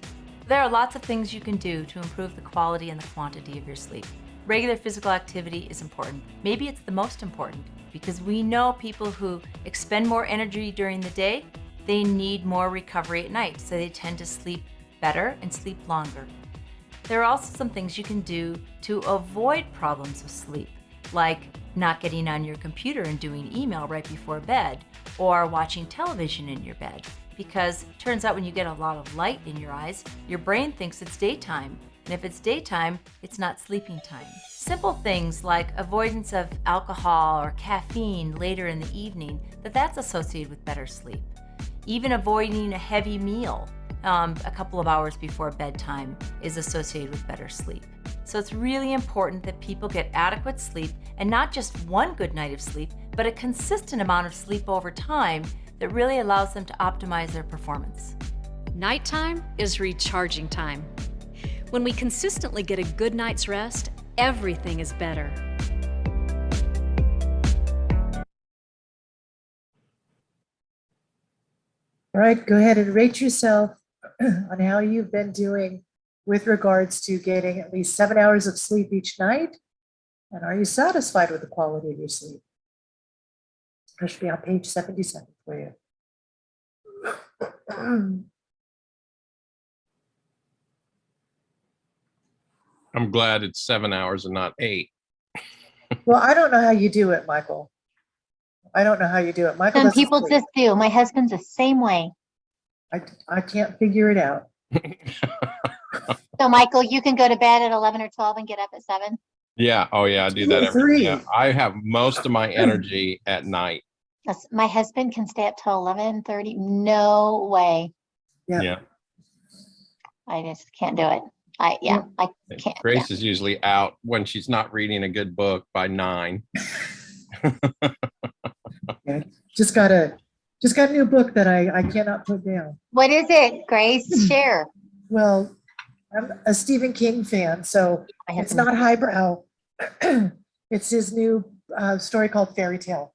There are lots of things you can do to improve the quality and the quantity of your sleep. Regular physical activity is important. Maybe it's the most important because we know people who expend more energy during the day, they need more recovery at night, so they tend to sleep better and sleep longer. There are also some things you can do to avoid problems with sleep, like not getting on your computer and doing email right before bed, or watching television in your bed. Because it turns out when you get a lot of light in your eyes, your brain thinks it's daytime. And if it's daytime, it's not sleeping time. Simple things like avoidance of alcohol or caffeine later in the evening, that's associated with better sleep. Even avoiding a heavy meal a couple of hours before bedtime is associated with better sleep. So it's really important that people get adequate sleep, and not just one good night of sleep, but a consistent amount of sleep over time that really allows them to optimize their performance. Nighttime is recharging time. When we consistently get a good night's rest, everything is better. All right, go ahead and rate yourself on how you've been doing with regards to getting at least 7 hours of sleep each night. And are you satisfied with the quality of your sleep? That should be on page 77 for you. I'm glad it's 7 hours and not 8. Well, I don't know how you do it, Michael. I don't know how you do it. Michael, Some doesn't people sleep. just do. My husband's the same way. I can't figure it out. So Michael, you can go to bed at 11 or 12 and get up at 7. Yeah. Oh, yeah. I do that every 3. day. I have most of my energy at night. My husband can stay up till 11:30. No way. Yeah. I just can't do it. I can't. Grace is usually out when she's not reading a good book by 9. Yeah. Just got a new book that I cannot put down. What is it, Grace? Share. Well, I'm a Stephen King fan, so My it's husband- not highbrow. It's his new story called Fairy Tale.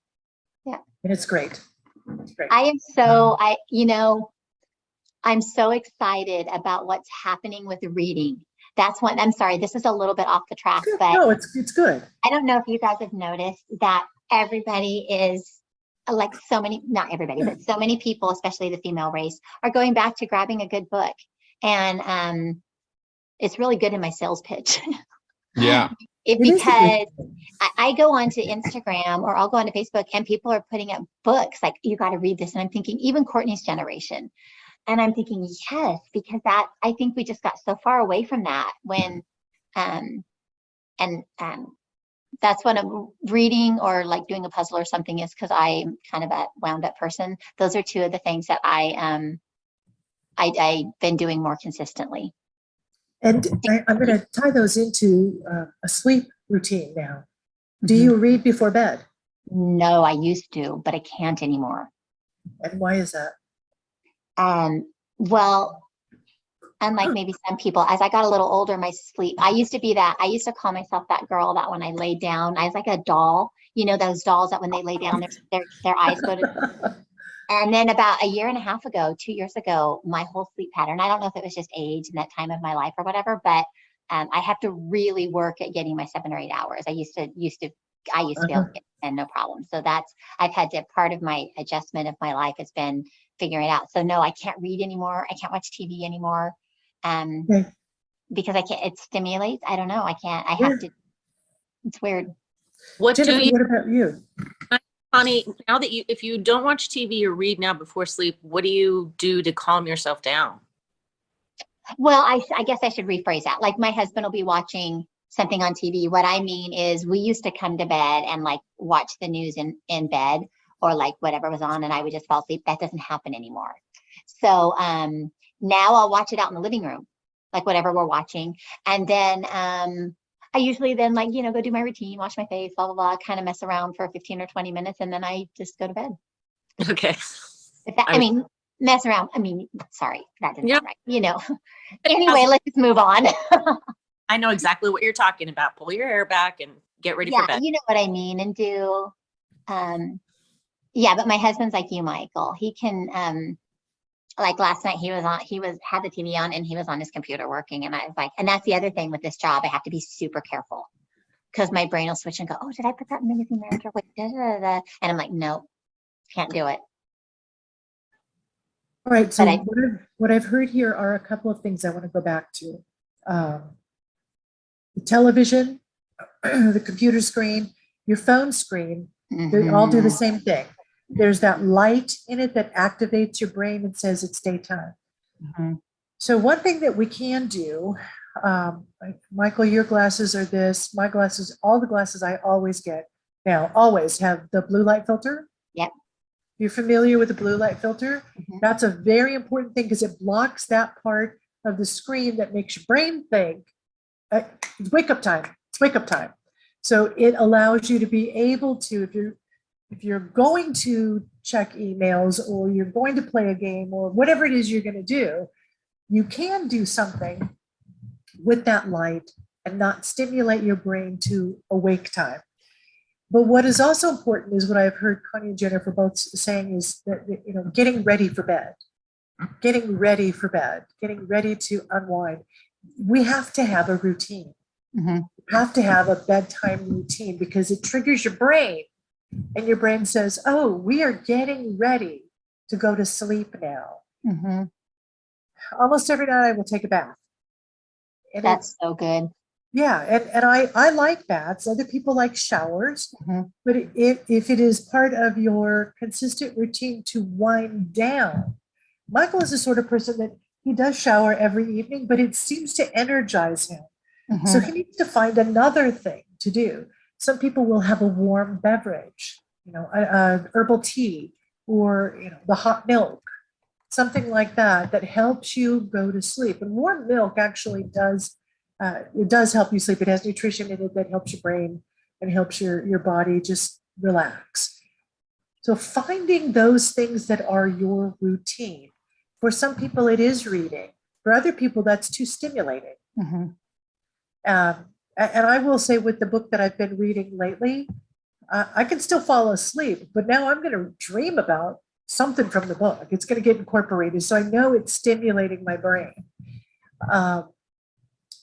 Yeah. And it's great. It's great. I'm so excited about what's happening with reading. That's one. I'm sorry, this is a little bit off the track, but No, it's good. I don't know if you guys have noticed that everybody is like not everybody, but so many people, especially the female race, are going back to grabbing a good book. And it's really good in my sales pitch. Yeah. It is a Because good- I go onto Instagram or I'll go onto Facebook and people are putting up books like, you got to read this. And I'm thinking, even Courtney's generation. And I'm thinking, yes, because I think we just got so far away from that when, that's when I'm reading or like doing a puzzle or something is because I'm kind of a wound up person. Those are two of the things that I've been doing more consistently. And I'm going to tie those into a sleep routine now. Do you read before bed? No, I used to, but I can't anymore. And why is that? Well, unlike maybe some people, as I got a little older, my sleep, I used to call myself that girl that when I laid down, I was like a doll, those dolls that when they lay down, their eyes go to, and then about a year and a half ago, 2 years ago, my whole sleep pattern, I don't know if it was just age and that time of my life or whatever, but I have to really work at getting my 7 or 8 hours. I used to be able to get and no problem. So I've had to, part of my adjustment of my life has been figuring it out. So no, I can't read anymore. I can't watch TV anymore. Because I can't, it stimulates. I don't know. I can't, I have to, it's weird. What do Jennifer, you, what about you? Connie, now that if you don't watch TV or read now before sleep, what do you do to calm yourself down? Well, I guess I should rephrase that. Like my husband will be watching something on TV. What I mean is we used to come to bed and like watch the news in bed or like whatever was on and I would just fall asleep. That doesn't happen anymore. So now I'll watch it out in the living room, like whatever we're watching. And then I usually then like, go do my routine, wash my face, blah, blah, blah, kind of mess around for 15 or 20 minutes. And then I just go to bed. Okay. I mean, mess around. I mean, sorry, that didn't Yep. sound right, Anyway, let's just move on. I know exactly what you're talking about. Pull your hair back and get ready for Yeah, bed. you know what I mean, and do, yeah, but my husband's like you, Michael. He can, like last night he had the TV on and he was on his computer working. And I was like, and that's the other thing with this job, I have to be super careful because my brain will switch and go, oh, did I put that in Magazine Manager? Wait, da, da, da. And I'm like, no, can't do it. All right, so But what I've heard here are a couple of things I want to go back to. The television, the computer screen, your phone screen, they all do the same thing. There's that light in it that activates your brain and says it's daytime. So one thing that we can do, like Michael, your glasses are this, my glasses, all the glasses I always get now, always have the blue light filter. Yep. You're familiar with the blue light filter? That's a very important thing because it blocks that part of the screen that makes your brain think, it's wake up time, it's wake up time. So it allows you to be able to, if you're going to check emails or you're going to play a game or whatever it is you're going to do, you can do something with that light and not stimulate your brain to awake time. But what is also important is what I've heard Connie and Jennifer both saying is that, getting ready for bed, getting ready to unwind. We have to have a routine. You have to have a bedtime routine because it triggers your brain and your brain says, oh, we are getting ready to go to sleep now. Almost every night I will take a bath. And that's so good. Yeah, and I like baths. Other people like showers, but if it is part of your consistent routine to wind down, Michael is the sort of person that he does shower every evening, but it seems to energize him. So he needs to find another thing to do. Some people will have a warm beverage, a herbal tea or the hot milk, something like that helps you go to sleep. And warm milk actually does. It does help you sleep. It has nutrition in it that helps your brain and helps your body just relax. So finding those things that are your routine. For some people, it is reading. For other people, that's too stimulating. And I will say with the book that I've been reading lately, I can still fall asleep, but now I'm going to dream about something from the book. It's going to get incorporated. So I know it's stimulating my brain.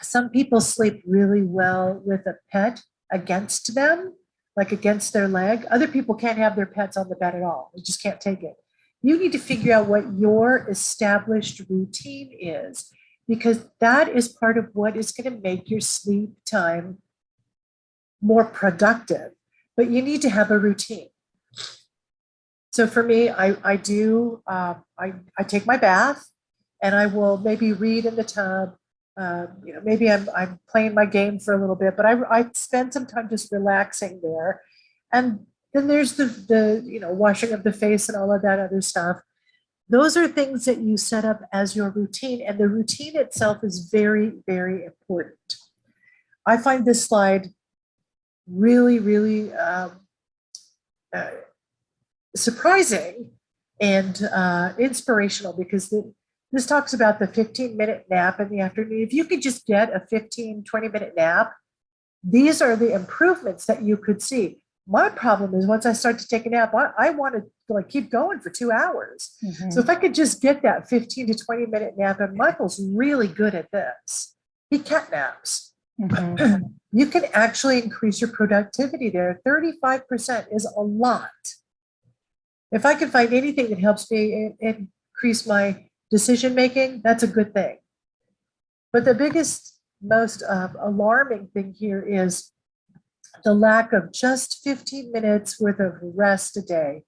Some people sleep really well with a pet against them, like against their leg. Other people can't have their pets on the bed at all. They just can't take it. You need to figure out what your established routine is, because that is part of what is going to make your sleep time more productive. But you need to have a routine. So for me, I take my bath and I will maybe read in the tub. Maybe I'm playing my game for a little bit, but I spend some time just relaxing there. And then there's the washing of the face and all of that other stuff. Those are things that you set up as your routine, and the routine itself is very, very important. I find this slide really, really surprising and inspirational because this talks about the 15-minute nap in the afternoon. If you could just get a 15, 20-minute nap, these are the improvements that you could see. My problem is once I start to take a nap, I want to keep going for 2 hours. So if I could just get that 15 to 20-minute nap, and Michael's really good at this. He cat naps. You can actually increase your productivity there. 35% is a lot. If I can find anything that helps me increase my decision-making, that's a good thing. But the biggest, most alarming thing here is the lack of just 15 minutes worth of rest a day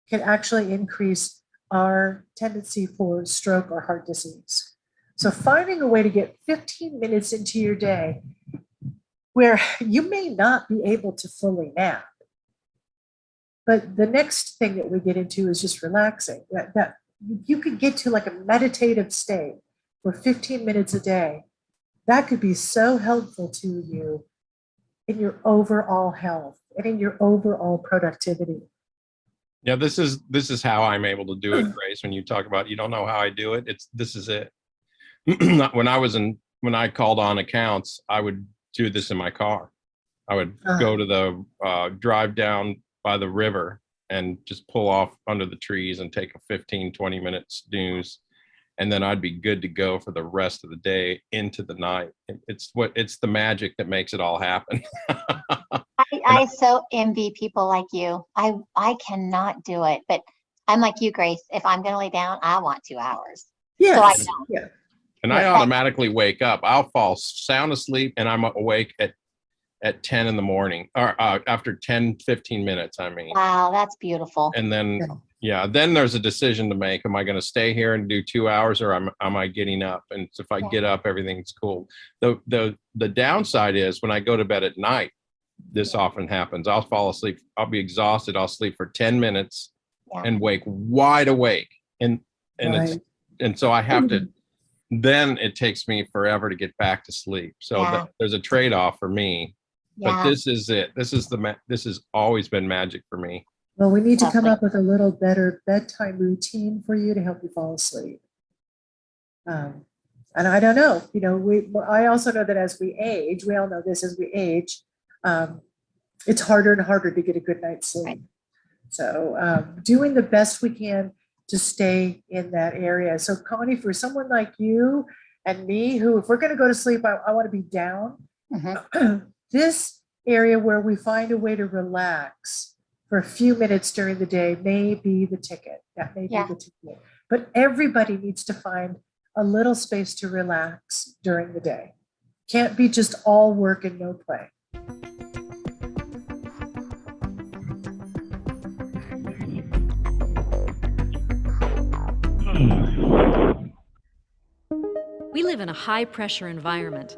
can actually increase our tendency for stroke or heart disease. So finding a way to get 15 minutes into your day, where you may not be able to fully nap. But the next thing that we get into is just relaxing. That you could get to like a meditative state for 15 minutes a day. That could be so helpful to you in your overall health and in your overall productivity. Yeah, this is how I'm able to do it, Grace. When you talk about you don't know how I do it, this is it. When I called on accounts, I would do this in my car. I would go to the drive down by the river and just pull off under the trees and take a 15-20 minute snooze, and then I'd be good to go for the rest of the day into the night. It's the magic that makes it all happen. I so envy people like you. I cannot do it, but I'm like you, Grace. If I'm going to lay down, I want 2 hours. Yes. So I don't. Yeah. And I automatically wake up. I'll fall sound asleep and I'm awake at 10 in the morning, or after 10, 15 minutes, I mean. Wow, that's beautiful. And then, then there's a decision to make. Am I going to stay here and do 2 hours, or am I getting up? And if I get up, everything's cool. The downside is when I go to bed at night, this often happens. I'll fall asleep. I'll be exhausted. I'll sleep for 10 minutes and wake wide awake. And so I have to, then it takes me forever to get back to sleep. So there's a trade-off for me. But this is it. This has always been magic for me. Well, we need to come up with a little better bedtime routine for you to help you fall asleep. And I don't know, I also know that as we age, we all know this, as we age, it's harder and harder to get a good night's sleep. Right. So doing the best we can to stay in that area. So Connie, for someone like you and me, who, if we're going to go to sleep, I want to be down. Mm-hmm. This area where we find a way to relax for a few minutes during the day may be the ticket. That may be the ticket. But everybody needs to find a little space to relax during the day. Can't be just all work and no play. We live in a high-pressure environment,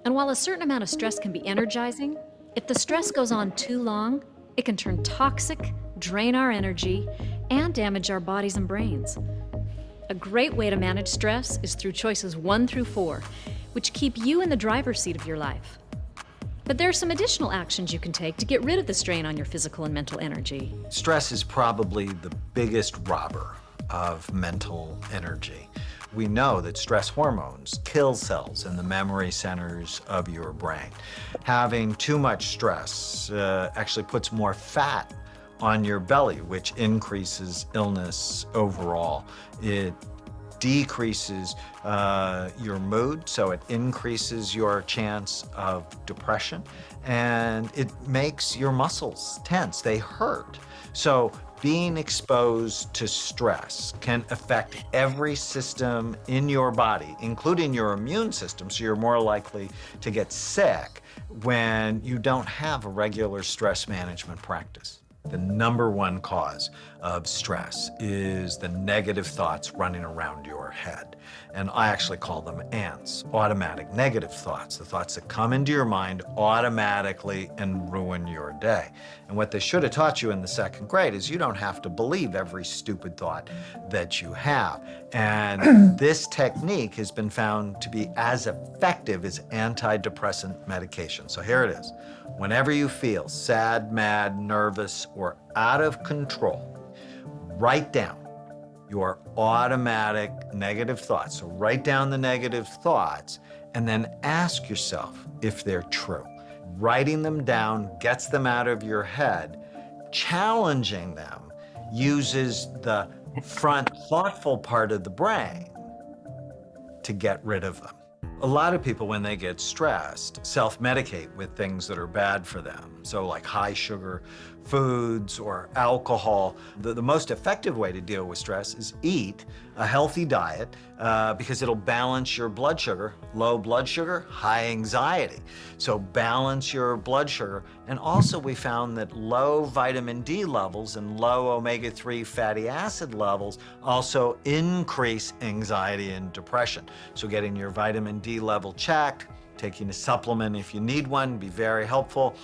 and while a certain amount of stress can be energizing, if the stress goes on too long, it can turn toxic, drain our energy, and damage our bodies and brains. A great way to manage stress is through choices 1 through 4, which keep you in the driver's seat of your life. But there are some additional actions you can take to get rid of the strain on your physical and mental energy. Stress is probably the biggest robber of mental energy. We know that stress hormones kill cells in the memory centers of your brain. Having too much stress actually puts more fat on your belly, which increases illness overall. It decreases your mood, so it increases your chance of depression, and it makes your muscles tense. They hurt. So being exposed to stress can affect every system in your body, including your immune system, so you're more likely to get sick when you don't have a regular stress management practice. The #1 cause of stress is the negative thoughts running around your head. And I actually call them ants, automatic negative thoughts, the thoughts that come into your mind automatically and ruin your day. And what they should have taught you in the 2nd grade is you don't have to believe every stupid thought that you have. And this technique has been found to be as effective as antidepressant medication. So here it is. Whenever you feel sad, mad, nervous, or out of control, write down your automatic negative thoughts. So write down the negative thoughts and then ask yourself if they're true. Writing them down gets them out of your head. Challenging them uses the front thoughtful part of the brain to get rid of them. A lot of people, when they get stressed, self-medicate with things that are bad for them. So like high sugar foods or alcohol. The most effective way to deal with stress is eat a healthy diet because it'll balance your blood sugar. Low blood sugar, high anxiety. So balance your blood sugar. And also we found that low vitamin D levels and low omega-3 fatty acid levels also increase anxiety and depression. So getting your vitamin D level checked, taking a supplement if you need one, be very helpful.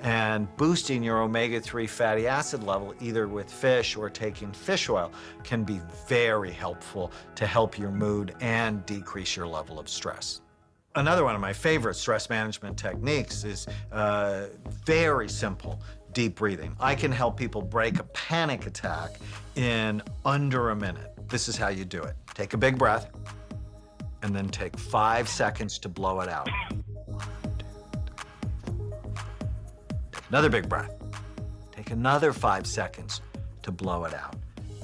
And boosting your omega-3 fatty acid level, either with fish or taking fish oil, can be very helpful to help your mood and decrease your level of stress. Another one of my favorite stress management techniques is very simple, deep breathing. I can help people break a panic attack in under a minute. This is how you do it. Take a big breath, and then take 5 seconds to blow it out. Another big breath. Take another 5 seconds to blow it out.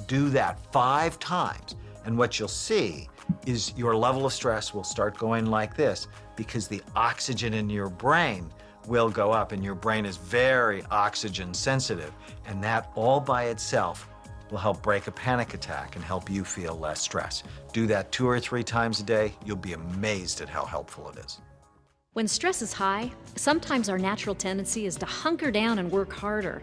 Do that 5 times, and what you'll see is your level of stress will start going like this because the oxygen in your brain will go up, and your brain is very oxygen sensitive, and that all by itself will help break a panic attack and help you feel less stress. Do that 2 or 3 times a day. You'll be amazed at how helpful it is. When stress is high, sometimes our natural tendency is to hunker down and work harder.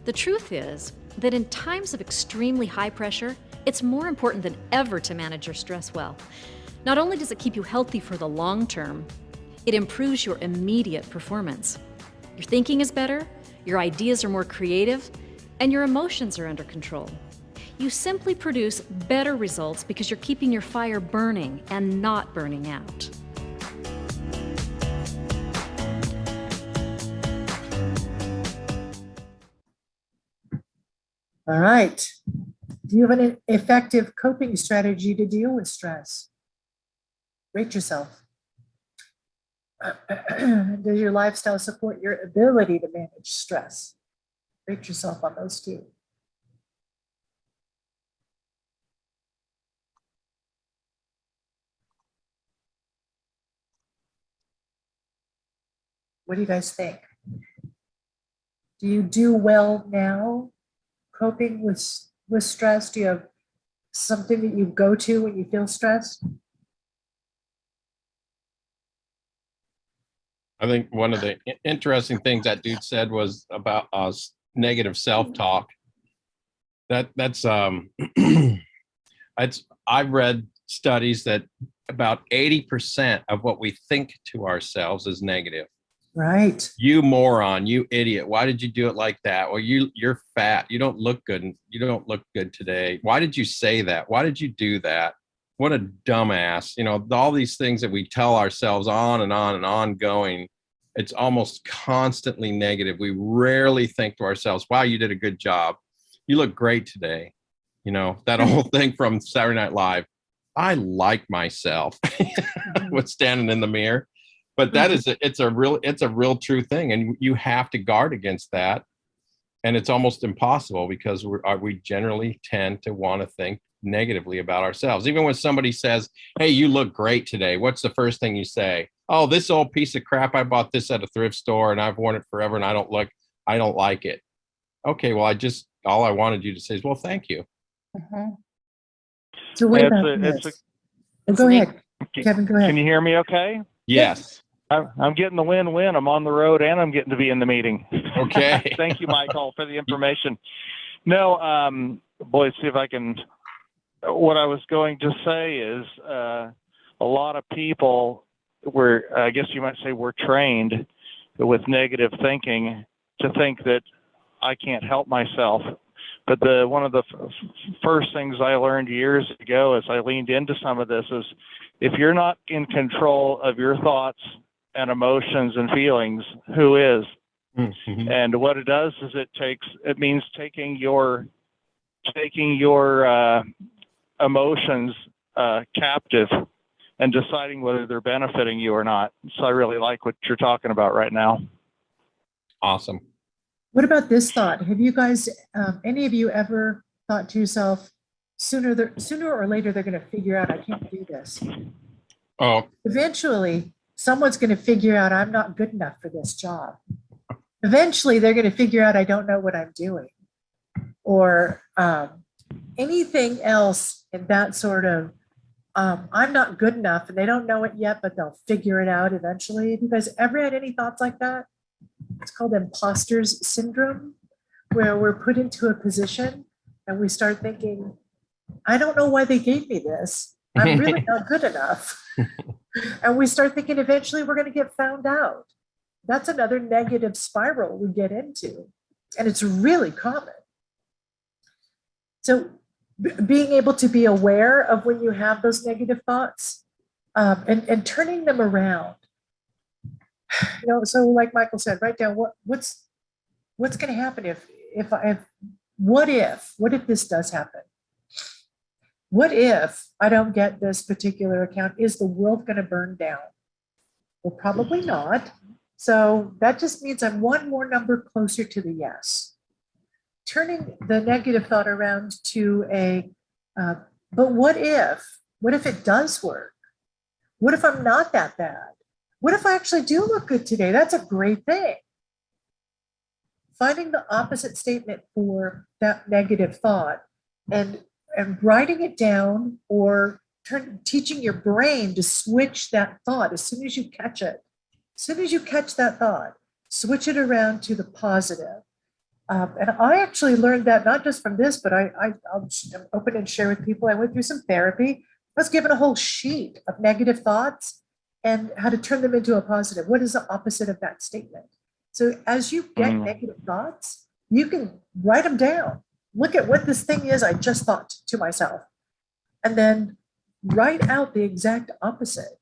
The truth is that in times of extremely high pressure, it's more important than ever to manage your stress well. Not only does it keep you healthy for the long term, it improves your immediate performance. Your thinking is better, your ideas are more creative, and your emotions are under control. You simply produce better results because you're keeping your fire burning and not burning out. All right. Do you have an effective coping strategy to deal with stress? Rate yourself. Does your lifestyle support your ability to manage stress? Rate yourself on those 2. What do you guys think? Do you do well now coping with stress? Do you have something that you go to when you feel stressed? I think one of the interesting things that dude said was about negative self-talk. That's I've read studies that about 80% of what we think to ourselves is negative. Right. You moron, you idiot. Why did you do it like that? Well, you're fat. You don't look good. You don't look good today. Why did you say that? Why did you do that? What a dumbass. You know, all these things that we tell ourselves on and on and on going, it's almost constantly negative. We rarely think to ourselves, wow, you did a good job. You look great today. You know, that whole thing from Saturday Night Live. I like myself with standing in the mirror. But that is, it's a real true thing. And you have to guard against that. And it's almost impossible because we generally tend to want to think negatively about ourselves. Even when somebody says, hey, you look great today, what's the first thing you say? Oh, this old piece of crap, I bought this at a thrift store and I've worn it forever and I don't like it. Okay, well, all I wanted you to say is, well, thank you. So what about this? Go ahead, Kevin, go ahead. Can you hear me okay? Yes. I'm getting the win-win. I'm on the road and I'm getting to be in the meeting. Okay. Thank you, Michael, for the information. No, boy, see if I can. What I was going to say is a lot of people I guess you might say, we're trained with negative thinking to think that I can't help myself. But one of the first things I learned years ago as I leaned into some of this is if you're not in control of your thoughts and emotions and feelings, who is? Mm-hmm. And what it does is it means taking your emotions captive and deciding whether they're benefiting you or not. So I really like what you're talking about right now. Awesome. What about this thought? Have you guys, any of you ever thought to yourself, sooner or later, they're going to figure out I can't do this. Oh. Eventually, someone's going to figure out I'm not good enough for this job. Eventually, they're going to figure out I don't know what I'm doing. Or anything else in that sort of, I'm not good enough, and they don't know it yet, but they'll figure it out eventually. Have you guys ever had any thoughts like that? It's called imposter's syndrome, where we're put into a position and we start thinking, I don't know why they gave me this. I'm really not good enough. And we start thinking eventually we're going to get found out. That's another negative spiral we get into. And it's really common. So being able to be aware of when you have those negative thoughts and turning them around. So like Michael said, write down what's going to happen what if this does happen? What if I don't get this particular account? Is the world going to burn down? Well, probably not. So that just means I'm one more number closer to the yes. Turning the negative thought around to but what if it does work? What if I'm not that bad? What if I actually do look good today? That's a great thing. Finding the opposite statement for that negative thought and writing it down or teaching your brain to switch that thought as soon as you catch it. As soon as you catch that thought, switch it around to the positive. And I actually learned that not just from this, but I'll open and share with people. I went through some therapy. I was given a whole sheet of negative thoughts and how to turn them into a positive. What is the opposite of that statement? So as you get negative thoughts, you can write them down. Look at what this thing is I just thought to myself. And then write out the exact opposite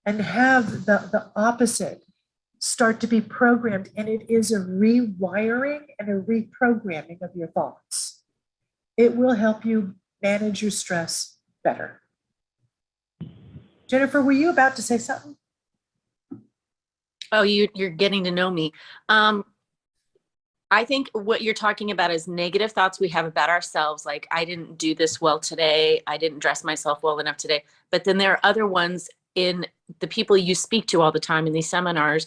and have the opposite start to be programmed. And it is a rewiring and a reprogramming of your thoughts. It will help you manage your stress better. Jennifer, were you about to say something? Oh, you're getting to know me. I think what you're talking about is negative thoughts we have about ourselves. Like, I didn't do this well today. I didn't dress myself well enough today. But then there are other ones in the people you speak to all the time in these seminars,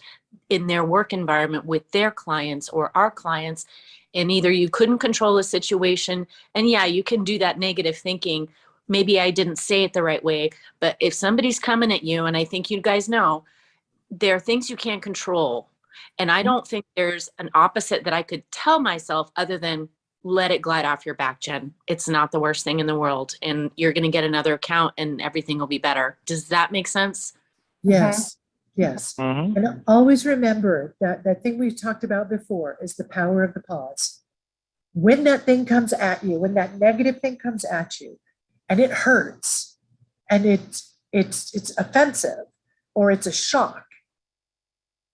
in their work environment with their clients or our clients. And either you couldn't control a situation, and yeah, you can do that negative thinking. Maybe I didn't say it the right way, but if somebody's coming at you, and I think you guys know, there are things you can't control. And I don't think there's an opposite that I could tell myself other than let it glide off your back, Jen. It's not the worst thing in the world. And you're going to get another account and everything will be better. Does that make sense? Yes. Yes. And always remember that thing we talked about before is the power of the pause. When that thing comes at you, when that negative thing comes at you and it hurts and it's offensive or it's a shock,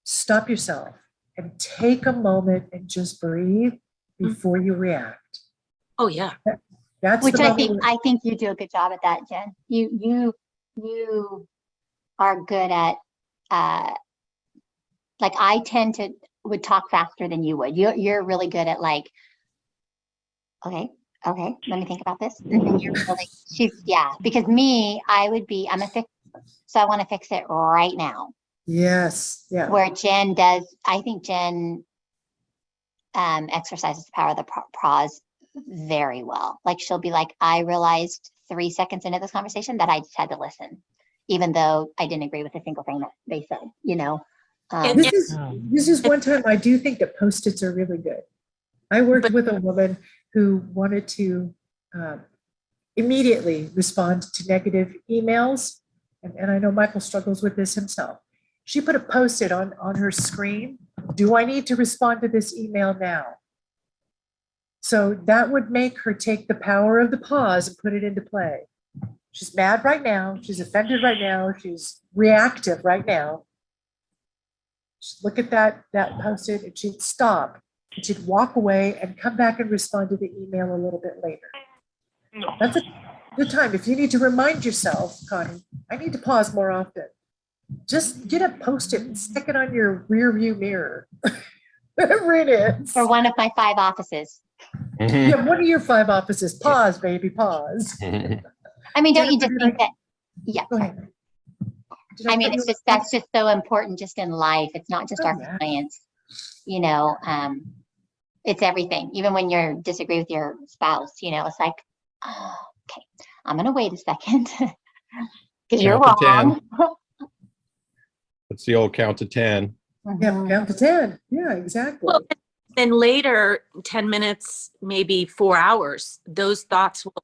stop yourself and take a moment and just breathe before you react. Oh yeah. That's Which the I moment think you do a good job at that, Jen. You are good at like I would talk faster than you would. You're really good at like, okay, let me think about this. And then you're really because I'm a fixer, so I want to fix it right now. Yes. Yeah. Where Jen I think Jen exercises the power of the pause very well. Like she'll be like, I realized 3 seconds into this conversation that I just had to listen, even though I didn't agree with a single thing that they said, This is one time I do think that Post-its are really good. I worked with a woman who wanted to immediately respond to negative emails. And I know Michael struggles with this himself. She put a Post-it on her screen. Do I need to respond to this email now? So that would make her take the power of the pause and put it into play. She's mad right now. She's offended right now. She's reactive right now. She'd look at that Post-it and she'd stop. And she'd walk away and come back and respond to the email a little bit later. That's a good time. If you need to remind yourself, Connie, I need to pause more often. Just get a Post-it and stick it on your rear view mirror. Whatever it is. For one of my 5 offices. Yeah, one of your 5 offices. Pause, baby, pause. I mean, don't you just think that? Yeah. Go ahead. I mean, that's just so important just in life. It's not just our clients, it's everything. Even when you disagree with your spouse, it's like, oh, okay, I'm going to wait a second because you're wrong. It's the old count to 10. Yeah, count to 10. Yeah, exactly. Well, then later, 10 minutes, maybe 4 hours, those thoughts will,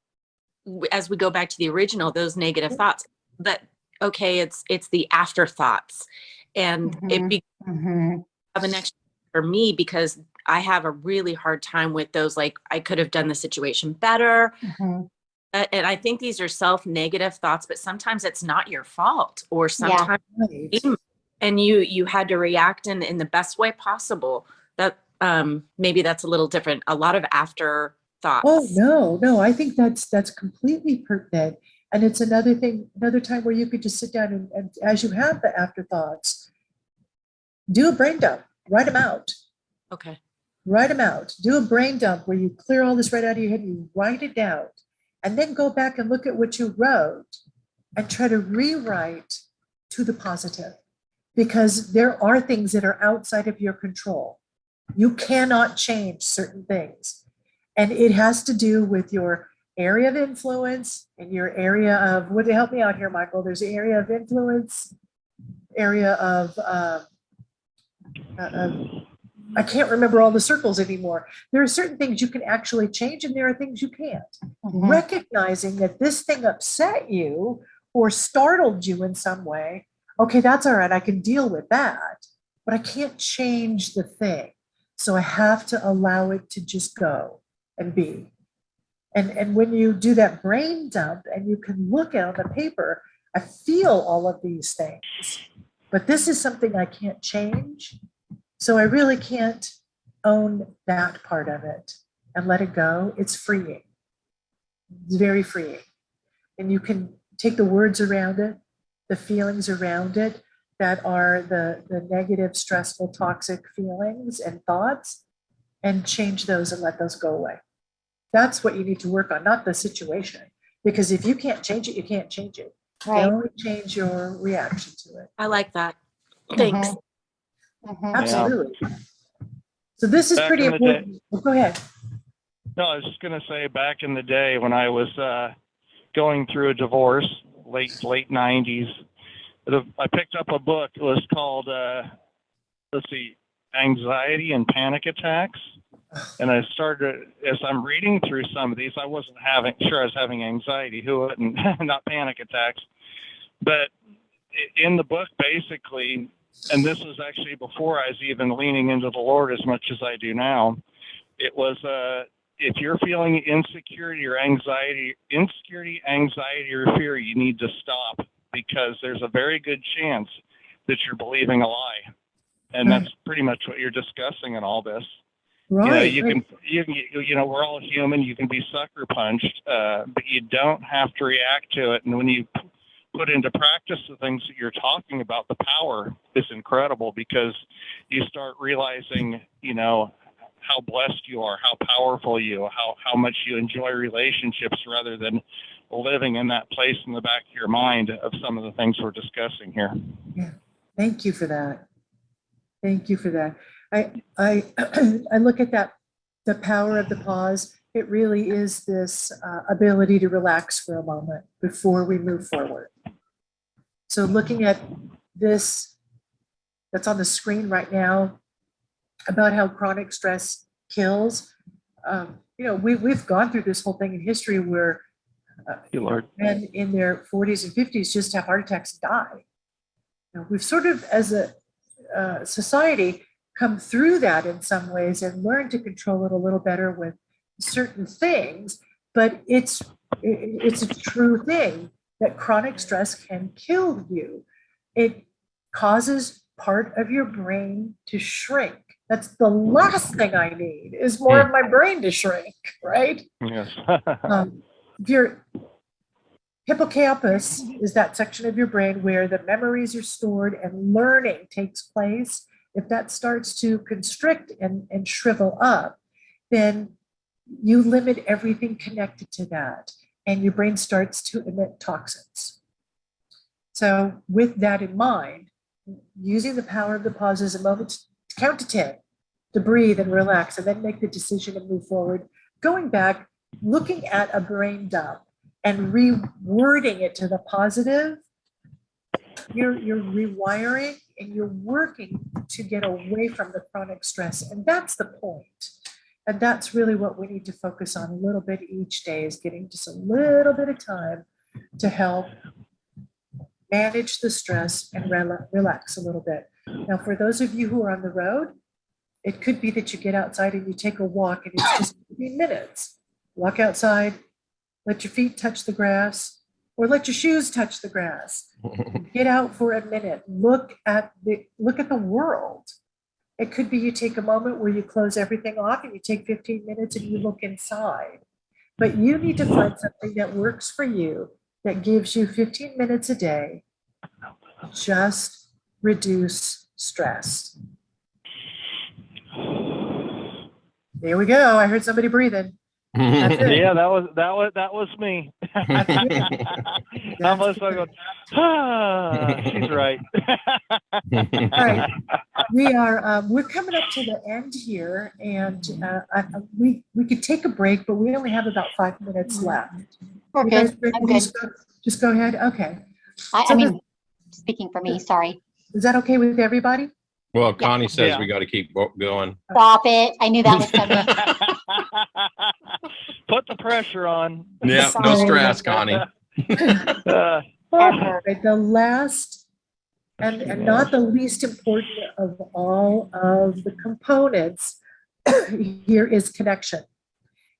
as we go back to the original, those negative thoughts. But okay, it's the afterthoughts. And it Mhm. becomes an extra for me because I have a really hard time with those, like, I could have done the situation better. Mhm. And I think these are self-negative thoughts, but sometimes it's not your fault, or Yeah. sometimes Right. and you had to react in the best way possible. That maybe that's a little different. A lot of after Oh, thoughts. no, I think that's completely pertinent. And it's another thing, another time where you could just sit down and as you have the afterthoughts, do a brain dump, write them out. Okay. Write them out. Do a brain dump where you clear all this right out of your head, you write it down, and then go back and look at what you wrote and try to rewrite to the positive. Because there are things that are outside of your control. You cannot change certain things. And it has to do with your area of influence and your area of, would you help me out here, Michael? There's an area of influence, area of I can't remember all the circles anymore. There are certain things you can actually change, and there are things you can't. Mhm. Recognizing that this thing upset you or startled you in some way, okay, that's all right. I can deal with that, but I can't change the thing. So I have to allow it to just go and be. And when you do that brain dump and you can look at on the paper, I feel all of these things, but this is something I can't change. So I really can't own that part of it and let it go. It's freeing. It's very freeing. And you can take the words around it, the feelings around it that are the negative, stressful, toxic feelings and thoughts, and change those and let those go away. That's what you need to work on, not the situation. Because if you can't change it, you can't change it. You Right. only change your reaction to it. I like that. Thanks. Mhm. Absolutely. So this is Back pretty in the day- important. Oh, go ahead. No, I was just going to say, back in the day when I was going through a divorce, late 90s, I picked up a book. It was called, let's see, Anxiety and Panic Attacks. And I started, as I'm reading through some of these, I wasn't sure I was having anxiety. Who wouldn't? Not panic attacks. But in the book, basically, and this was actually before I was even leaning into the Lord as much as I do now, it was if you're feeling insecurity or anxiety, or fear, you need to stop, because there's a very good chance that you're believing a lie. And that's pretty much what you're discussing in all this. Right. You can, we're all human. You can be sucker punched, but you don't have to react to it. And when you put into practice the things that you're talking about, the power is incredible, because you start realizing, how blessed you are, how powerful you are, how much you enjoy relationships, rather than living in that place in the back of your mind of some of the things we're discussing here. Yeah. Thank you for that. Thank you for that. I I look at that, the power of the pause. It really is this ability to relax for a moment before we move forward. So looking at this that's on the screen right now about how chronic stress kills, we've gone through this whole thing in history where You Lord. men in their 40s and 50s just have heart attacks and die. We've sort of, as a society, come through that in some ways and learn to control it a little better with certain things, but it's a true thing that chronic stress can kill you. It causes part of your brain to shrink. That's the last thing I need, is more of my brain to shrink, right? Yes. Your hippocampus is that section of your brain where the memories are stored and learning takes place. If that starts to constrict and shrivel up, then you limit everything connected to that, and your brain starts to emit toxins. So with that in mind, using the power of the pause as a moment to count to 10, to breathe and relax, and then make the decision and move forward, going back, looking at a brain dump and rewording it to the positive, you're rewiring and you're working to get away from the chronic stress. And that's the point. And that's really what we need to focus on a little bit each day, is getting just a little bit of time to help manage the stress and relax a little bit. Now, for those of you who are on the road, it could be that you get outside and you take a walk and it's just 15 minutes. Walk outside, let your feet touch the grass, or let your shoes touch the grass. Get out for a minute. Look at the world. It could be you take a moment where you close everything off and you take 15 minutes and you look inside. But you need to find something that works for you, that gives you 15 minutes a day. Just reduce stress. There we go. I heard somebody breathing. That's it. Yeah, that was me. I'm listening, going, she's right. All right. We're coming up to the end here, and we could take a break, but we only have about 5 minutes left. We're You guys good. ready I'm to good. just go ahead. Okay. I So mean, speaking for me, sorry. Is that okay with everybody? Well, Connie says Yeah. we got to keep going. Stop it. I knew that was coming. Put the pressure on. Yeah, no Sorry. stress, Connie. Uh, Ever. Right, the last and not the least important of all of the components here is connection,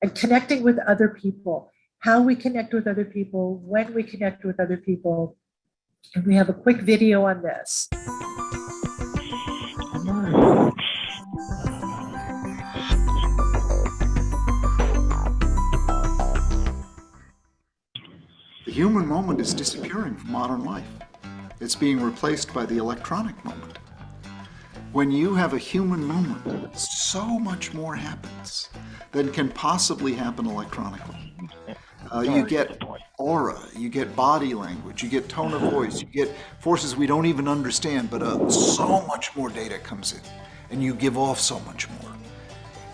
and connecting with other people. How we connect with other people, when we connect with other people. And we have a quick video on this. The human moment is disappearing from modern life. It's being replaced by the electronic moment. When you have a human moment, so much more happens than can possibly happen electronically. You get aura, you get body language, you get tone of voice, you get forces we don't even understand, but so much more data comes in, and you give off so much more.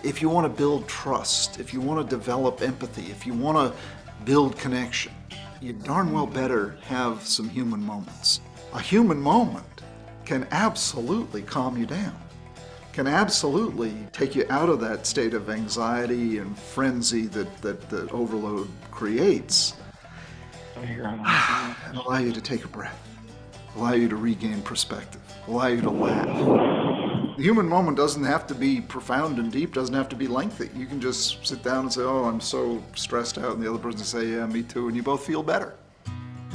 If you want to build trust, if you want to develop empathy, if you want to build connection, you darn well better have some human moments. A human moment can absolutely calm you down, can absolutely take you out of that state of anxiety and frenzy that overload creates, and allow you to take a breath, allow you to regain perspective, allow you to laugh. The human moment doesn't have to be profound and deep, doesn't have to be lengthy. You can just sit down and say, oh, I'm so stressed out, and the other person say, yeah, me too, and you both feel better.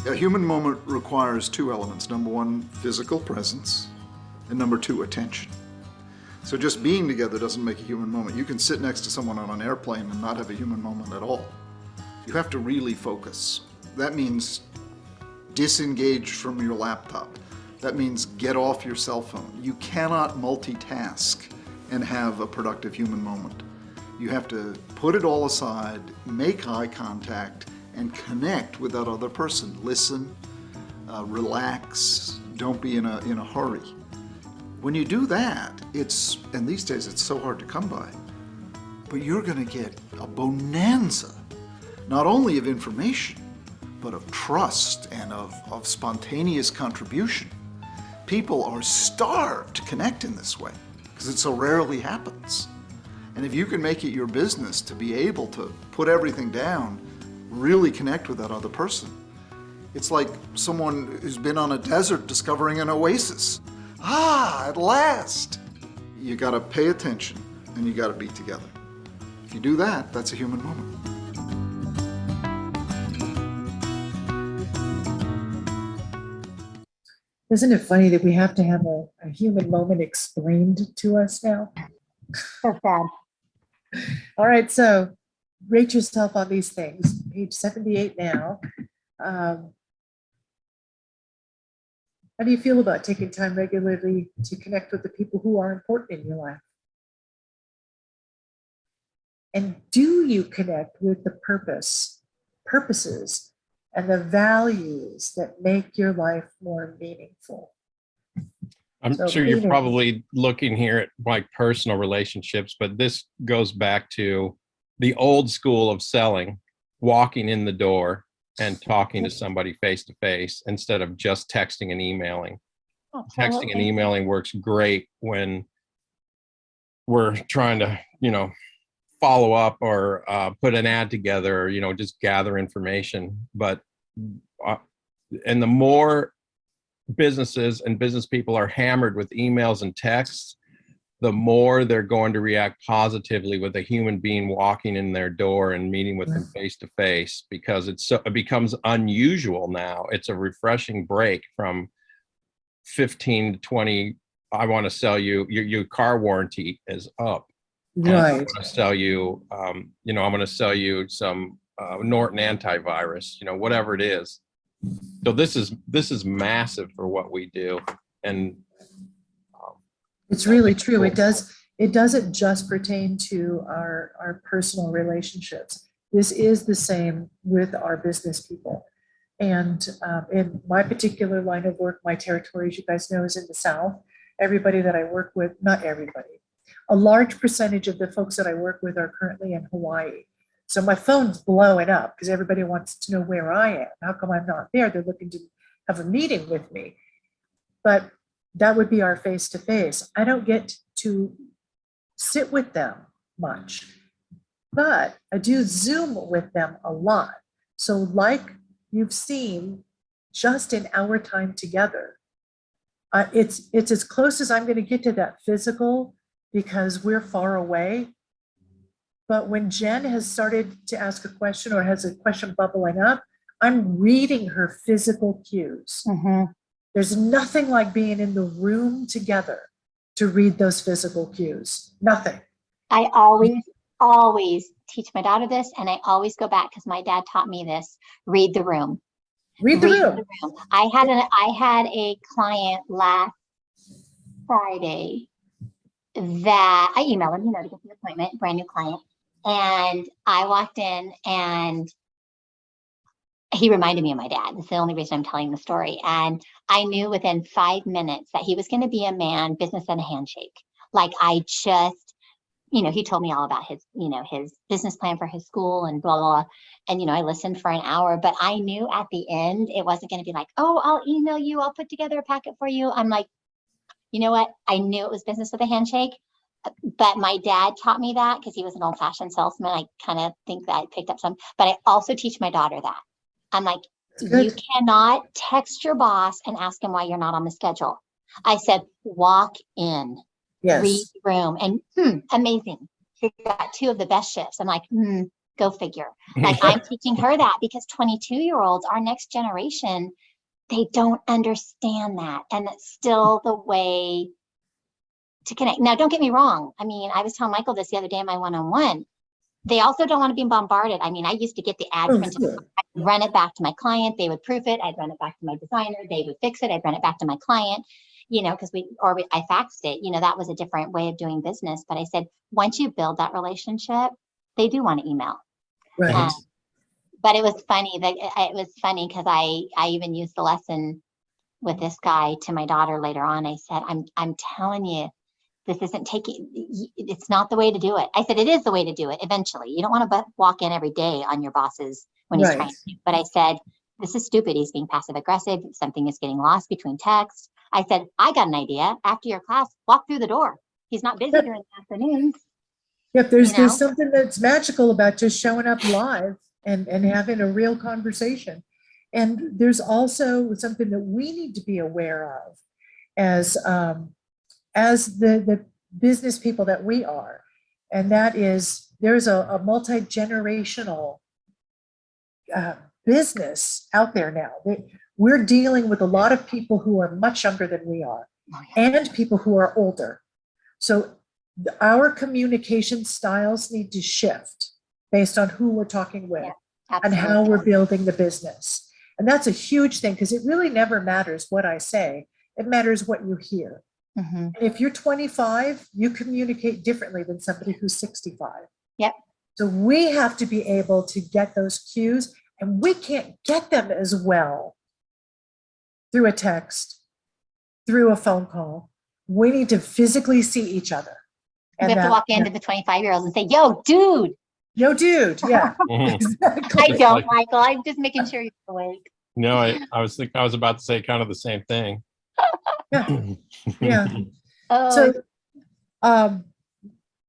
A human moment requires two elements. Number one, physical presence, and number two, attention. So just being together doesn't make a human moment. You can sit next to someone on an airplane and not have a human moment at all. You have to really focus. That means disengage from your laptop. That means get off your cell phone. You cannot multitask and have a productive human moment. You have to put it all aside, make eye contact, and connect with that other person. Listen, relax, don't be in a hurry. When you do that, and these days it's so hard to come by, but you're gonna get a bonanza, not only of information, but of trust and of spontaneous contribution. People are starved to connect in this way because it so rarely happens. And if you can make it your business to be able to put everything down, really connect with that other person, it's like someone who's been on a desert discovering an oasis. Ah, at last! You gotta pay attention and you gotta be together. If you do that, that's a human moment. Isn't it funny that we have to have a human moment explained to us now? So sad. All right, so rate yourself on these things. Page 78 now. How do you feel about taking time regularly to connect with the people who are important in your life? And do you connect with the purposes, and the values that make your life more meaningful? I'm So sure you're Peter- probably looking here at like personal relationships, but this goes back to the old school of selling, walking in the door and talking to somebody face to face instead of just texting and emailing. Texting and Absolutely. emailing works great when we're trying to, follow up or put an ad together, or, just gather information. But, and the more businesses and business people are hammered with emails and texts, the more they're going to react positively with a human being walking in their door and meeting with them face to face, because it becomes unusual now. It's a refreshing break from 15 to 20. I want to sell you, your car warranty is up. And I'm Right. going to sell you, I'm going to sell you some Norton antivirus, whatever it is. So this is massive for what we do. And It's really true. It doesn't just pertain to our personal relationships. This is the same with our business people. And in my particular line of work, my territory, as you guys know, is in the South. Everybody that I work with, not everybody, a large percentage of the folks that I work with are currently in Hawaii. So my phone's blowing up because everybody wants to know where I am. How come I'm not there? They're looking to have a meeting with me. But that would be our face-to-face. I don't get to sit with them much, but I do Zoom with them a lot. So like you've seen, just in our time together, it's as close as I'm going to get to that physical because we're far away. But when Jen has started to ask a question or has a question bubbling up, I'm reading her physical cues. There's nothing like being in the room together to read those physical cues. Nothing. I always teach my daughter this, and I always go back because my dad taught me this. Read the room. Read the room. I had a client last Friday that I emailed him, to get the appointment, brand new client. And I walked in and he reminded me of my dad. That's the only reason I'm telling the story. And I knew within 5 minutes that he was going to be a man, business and a handshake. Like I just, he told me all about his, his business plan for his school and blah, blah, blah. And, I listened for an hour, but I knew at the end, it wasn't going to be like, oh, I'll email you. I'll put together a packet for you. I'm like, you know what? I knew it was business with a handshake, but my dad taught me that because he was an old fashioned salesman. I kind of think that I picked up some, but I also teach my daughter that. I'm like, you cannot text your boss and ask him why you're not on the schedule. I said, walk in, read the room, and amazing. She got 2 of the best shifts. I'm like, go figure. Like I'm teaching her that because 22-year-olds, our next generation, they don't understand that. And it's still the way to connect. Now, don't get me wrong. I mean, I was telling Michael this the other day in my one-on-one. They also don't want to be bombarded. I mean, I used to get the ad printed, I'd run it back to my client. They would proof it. I'd run it back to my designer. They would fix it. I'd run it back to my client, because I faxed it. That was a different way of doing business. But I said, once you build that relationship, they do want to email. Right. But it was funny because I even used the lesson with this guy to my daughter later on. I said, I'm telling you, this isn't it's not the way to do it. I said, it is the way to do it eventually. You don't want to walk in every day on your bosses when he's trying to. But I said, this is stupid. He's being passive aggressive. Something is getting lost between texts. I said, I got an idea. After your class, walk through the door. He's not busy during the afternoons. Yep, there's something that's magical about just showing up live and having a real conversation. And there's also something that we need to be aware of as the business people that we are. And that is, there's a multi-generational business out there now. We're dealing with a lot of people who are much younger than we are and people who are older. So our communication styles need to shift based on who we're talking with and how we're building the business. And that's a huge thing because it really never matters what I say. It matters what you hear. And if you're 25, you communicate differently than somebody who's 65. Yep. So we have to be able to get those cues, and we can't get them as well through a text, through a phone call. We need to physically see each other. We have to walk into the 25-year-olds and say, yo, dude. Yo, dude. Yeah. Exactly. I don't, Michael. I'm just making sure you're awake. No, I was about to say kind of the same thing. Yeah. So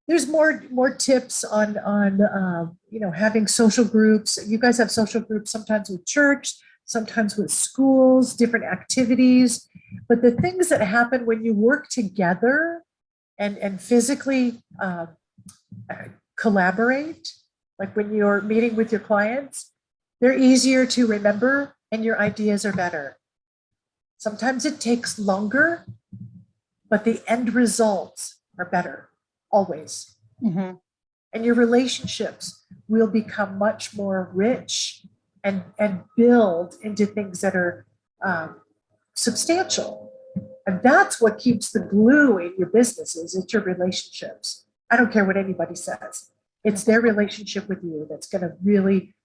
there's more tips on having social groups. You guys have social groups sometimes with church, sometimes with schools, different activities. But the things that happen when you work together and physically collaborate, like when you're meeting with your clients, they're easier to remember and your ideas are better. Sometimes it takes longer, but the end results are better, always. Mhm. And your relationships will become much more rich and build into things that are substantial. And that's what keeps the glue in your businesses. It's your relationships. I don't care what anybody says. It's their relationship with you that's going to really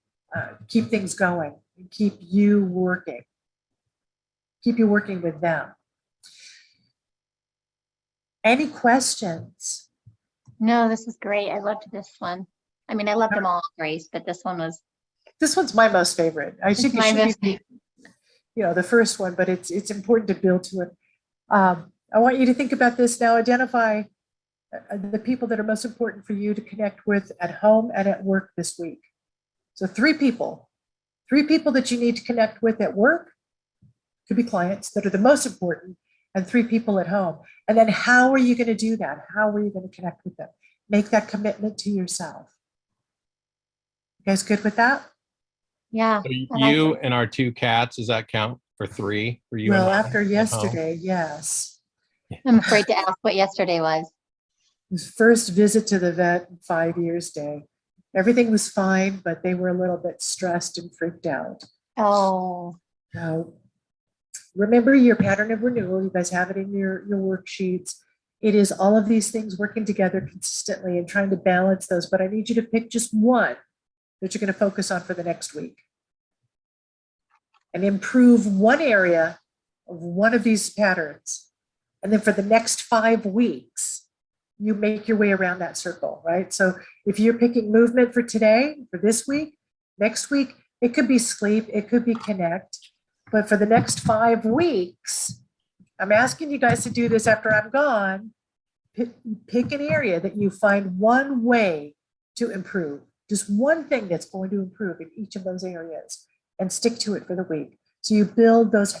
keep things going and keep you working with them. Any questions? No, this is great. I loved this one. I mean, I loved them all, Grace, but this one was This one's my most favorite. I think my it most should be, the first one, but it's important to build to it. I want you to think about this now. Identify the people that are most important for you to connect with at home and at work this week. So three people that you need to connect with at work, could be clients that are the most important, and three people at home. And then how are you going to do that? How are you going to connect with them? Make that commitment to yourself. You guys good with that? yeah. So I like you it. and our 2 cats, does that count for 3 for you? Well, and I after at home? yesterday, yes. I'm afraid to ask what yesterday was. His first visit to the vet in 5 years day. Everything was fine, but they were a little bit stressed and freaked out. Oh, Now, remember your pattern of renewal. You guys have it in your worksheets. It is all of these things working together consistently and trying to balance those. But I need you to pick just one that you're going to focus on for the next week and improve one area of one of these patterns. And then for the next 5 weeks, you make your way around that circle, right? So if you're picking movement for today, for this week, next week, it could be sleep, it could be connect. But for the next 5 weeks, I'm asking you guys to do this after I'm gone. Pick an area that you find one way to improve, just one thing that's going to improve in each of those areas, and stick to it for the week. So you build those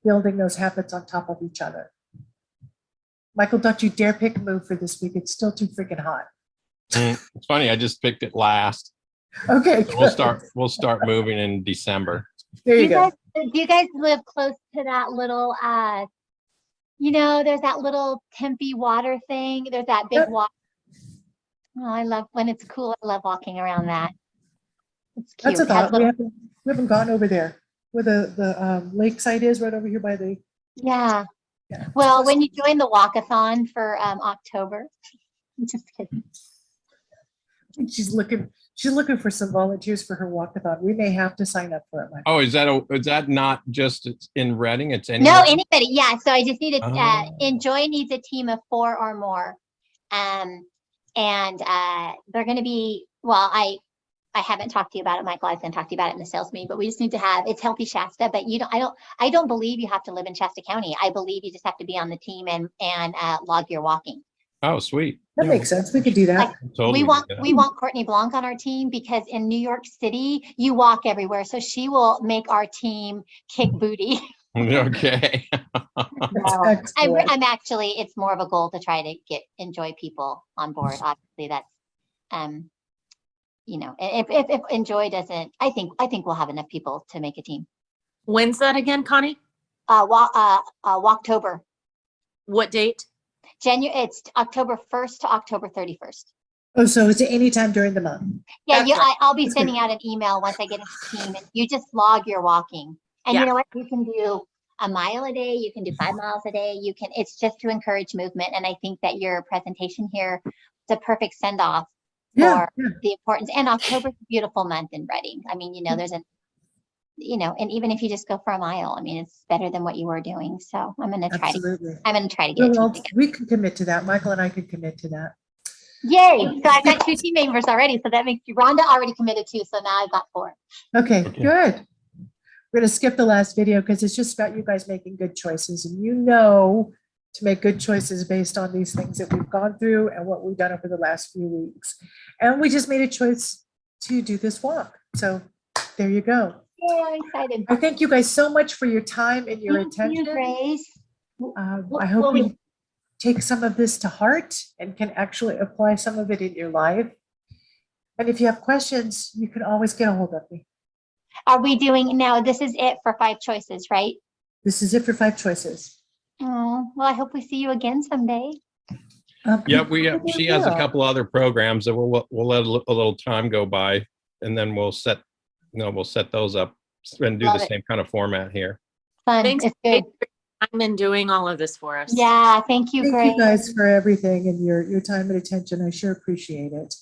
building those habits on top of each other. Michael, don't you dare pick a move for this week. It's still too freaking hot. It's funny, I just picked it last. Okay, So good. we'll start moving in December. There you go. do you guys live close to that little, there's that little Tempe water thing. There's that big Yep. water. Oh, I love when it's cool. I love walking around that. It's cute. That's a It has thought. We little- haven't gone over there where the lakeside is, right over here by the. yeah. Yeah. Well, when you join the walkathon for October, just kidding. She's looking for some volunteers for her walkathon. We may have to sign up for it, Michael. Oh, is that not just in Reading? It's No, anywhere? anybody. Yeah. So I just needed, Oh. Enjoy needs a team of 4 or more. And they're going to be, well, I haven't talked to you about it, Michael. I was going to talk to you about it in the sales meeting, but we just need to have, it's Healthy Shasta, but I don't believe you have to live in Shasta County. I believe you just have to be on the team and log your walking. Oh, sweet. That Yeah, makes sense. We could do that. Like, totally do that. we want Courtney Blanc on our team because in New York City, you walk everywhere. So she will make our team kick booty. Okay. That's excellent. I'm actually, it's more of a goal to try to enjoy people on board. Obviously that's, if Enjoy doesn't, I think we'll have enough people to make a team. When's that again, Connie? Walktober. What date? It's October 1st to October 31st. Oh, so it's anytime during the month. Yeah, That's right. I'll be sending out an email once I get into the team and you just log your walking. And Yeah. you know what? You can do a mile a day. You can do 5 miles a day. It's just to encourage movement. And I think that your presentation here is a perfect send off Yeah, for the importance. And October's a beautiful month in Reading. I mean, there's and even if you just go for a mile, I mean, it's better than what you were doing. So I'm going to try absolutely. to get a team Well, together. we can commit to that. Michael and I can commit to that. Yay. So I've got 2 team members already. So that makes Rhonda already committed 2. So now I've got 4. Okay, Okay. good. We're going to skip the last video because it's just about you guys making good choices. And to make good choices based on these things that we've gone through and what we've done over the last few weeks. And we just made a choice to do this walk. So there you go. Yeah, I'm excited. I thank you guys so much for your time and your Thank you, attention. Grace. I hope you take some of this to heart and can actually apply some of it in your life. And if you have questions, you can always get a hold of me. Are we doing now? This is it for 5 choices, right? This is it for 5 choices. Oh, well, I hope we see you again someday. Yeah, she has a will. couple other programs that we'll let a little time go by, and then we'll set those up and do Love the it. same kind of format here. Fun. Thanks It's Kate, good. for your time and doing all of this for us. Yeah, thank you, Thank Grace. you guys for everything and your time and attention. I sure appreciate it.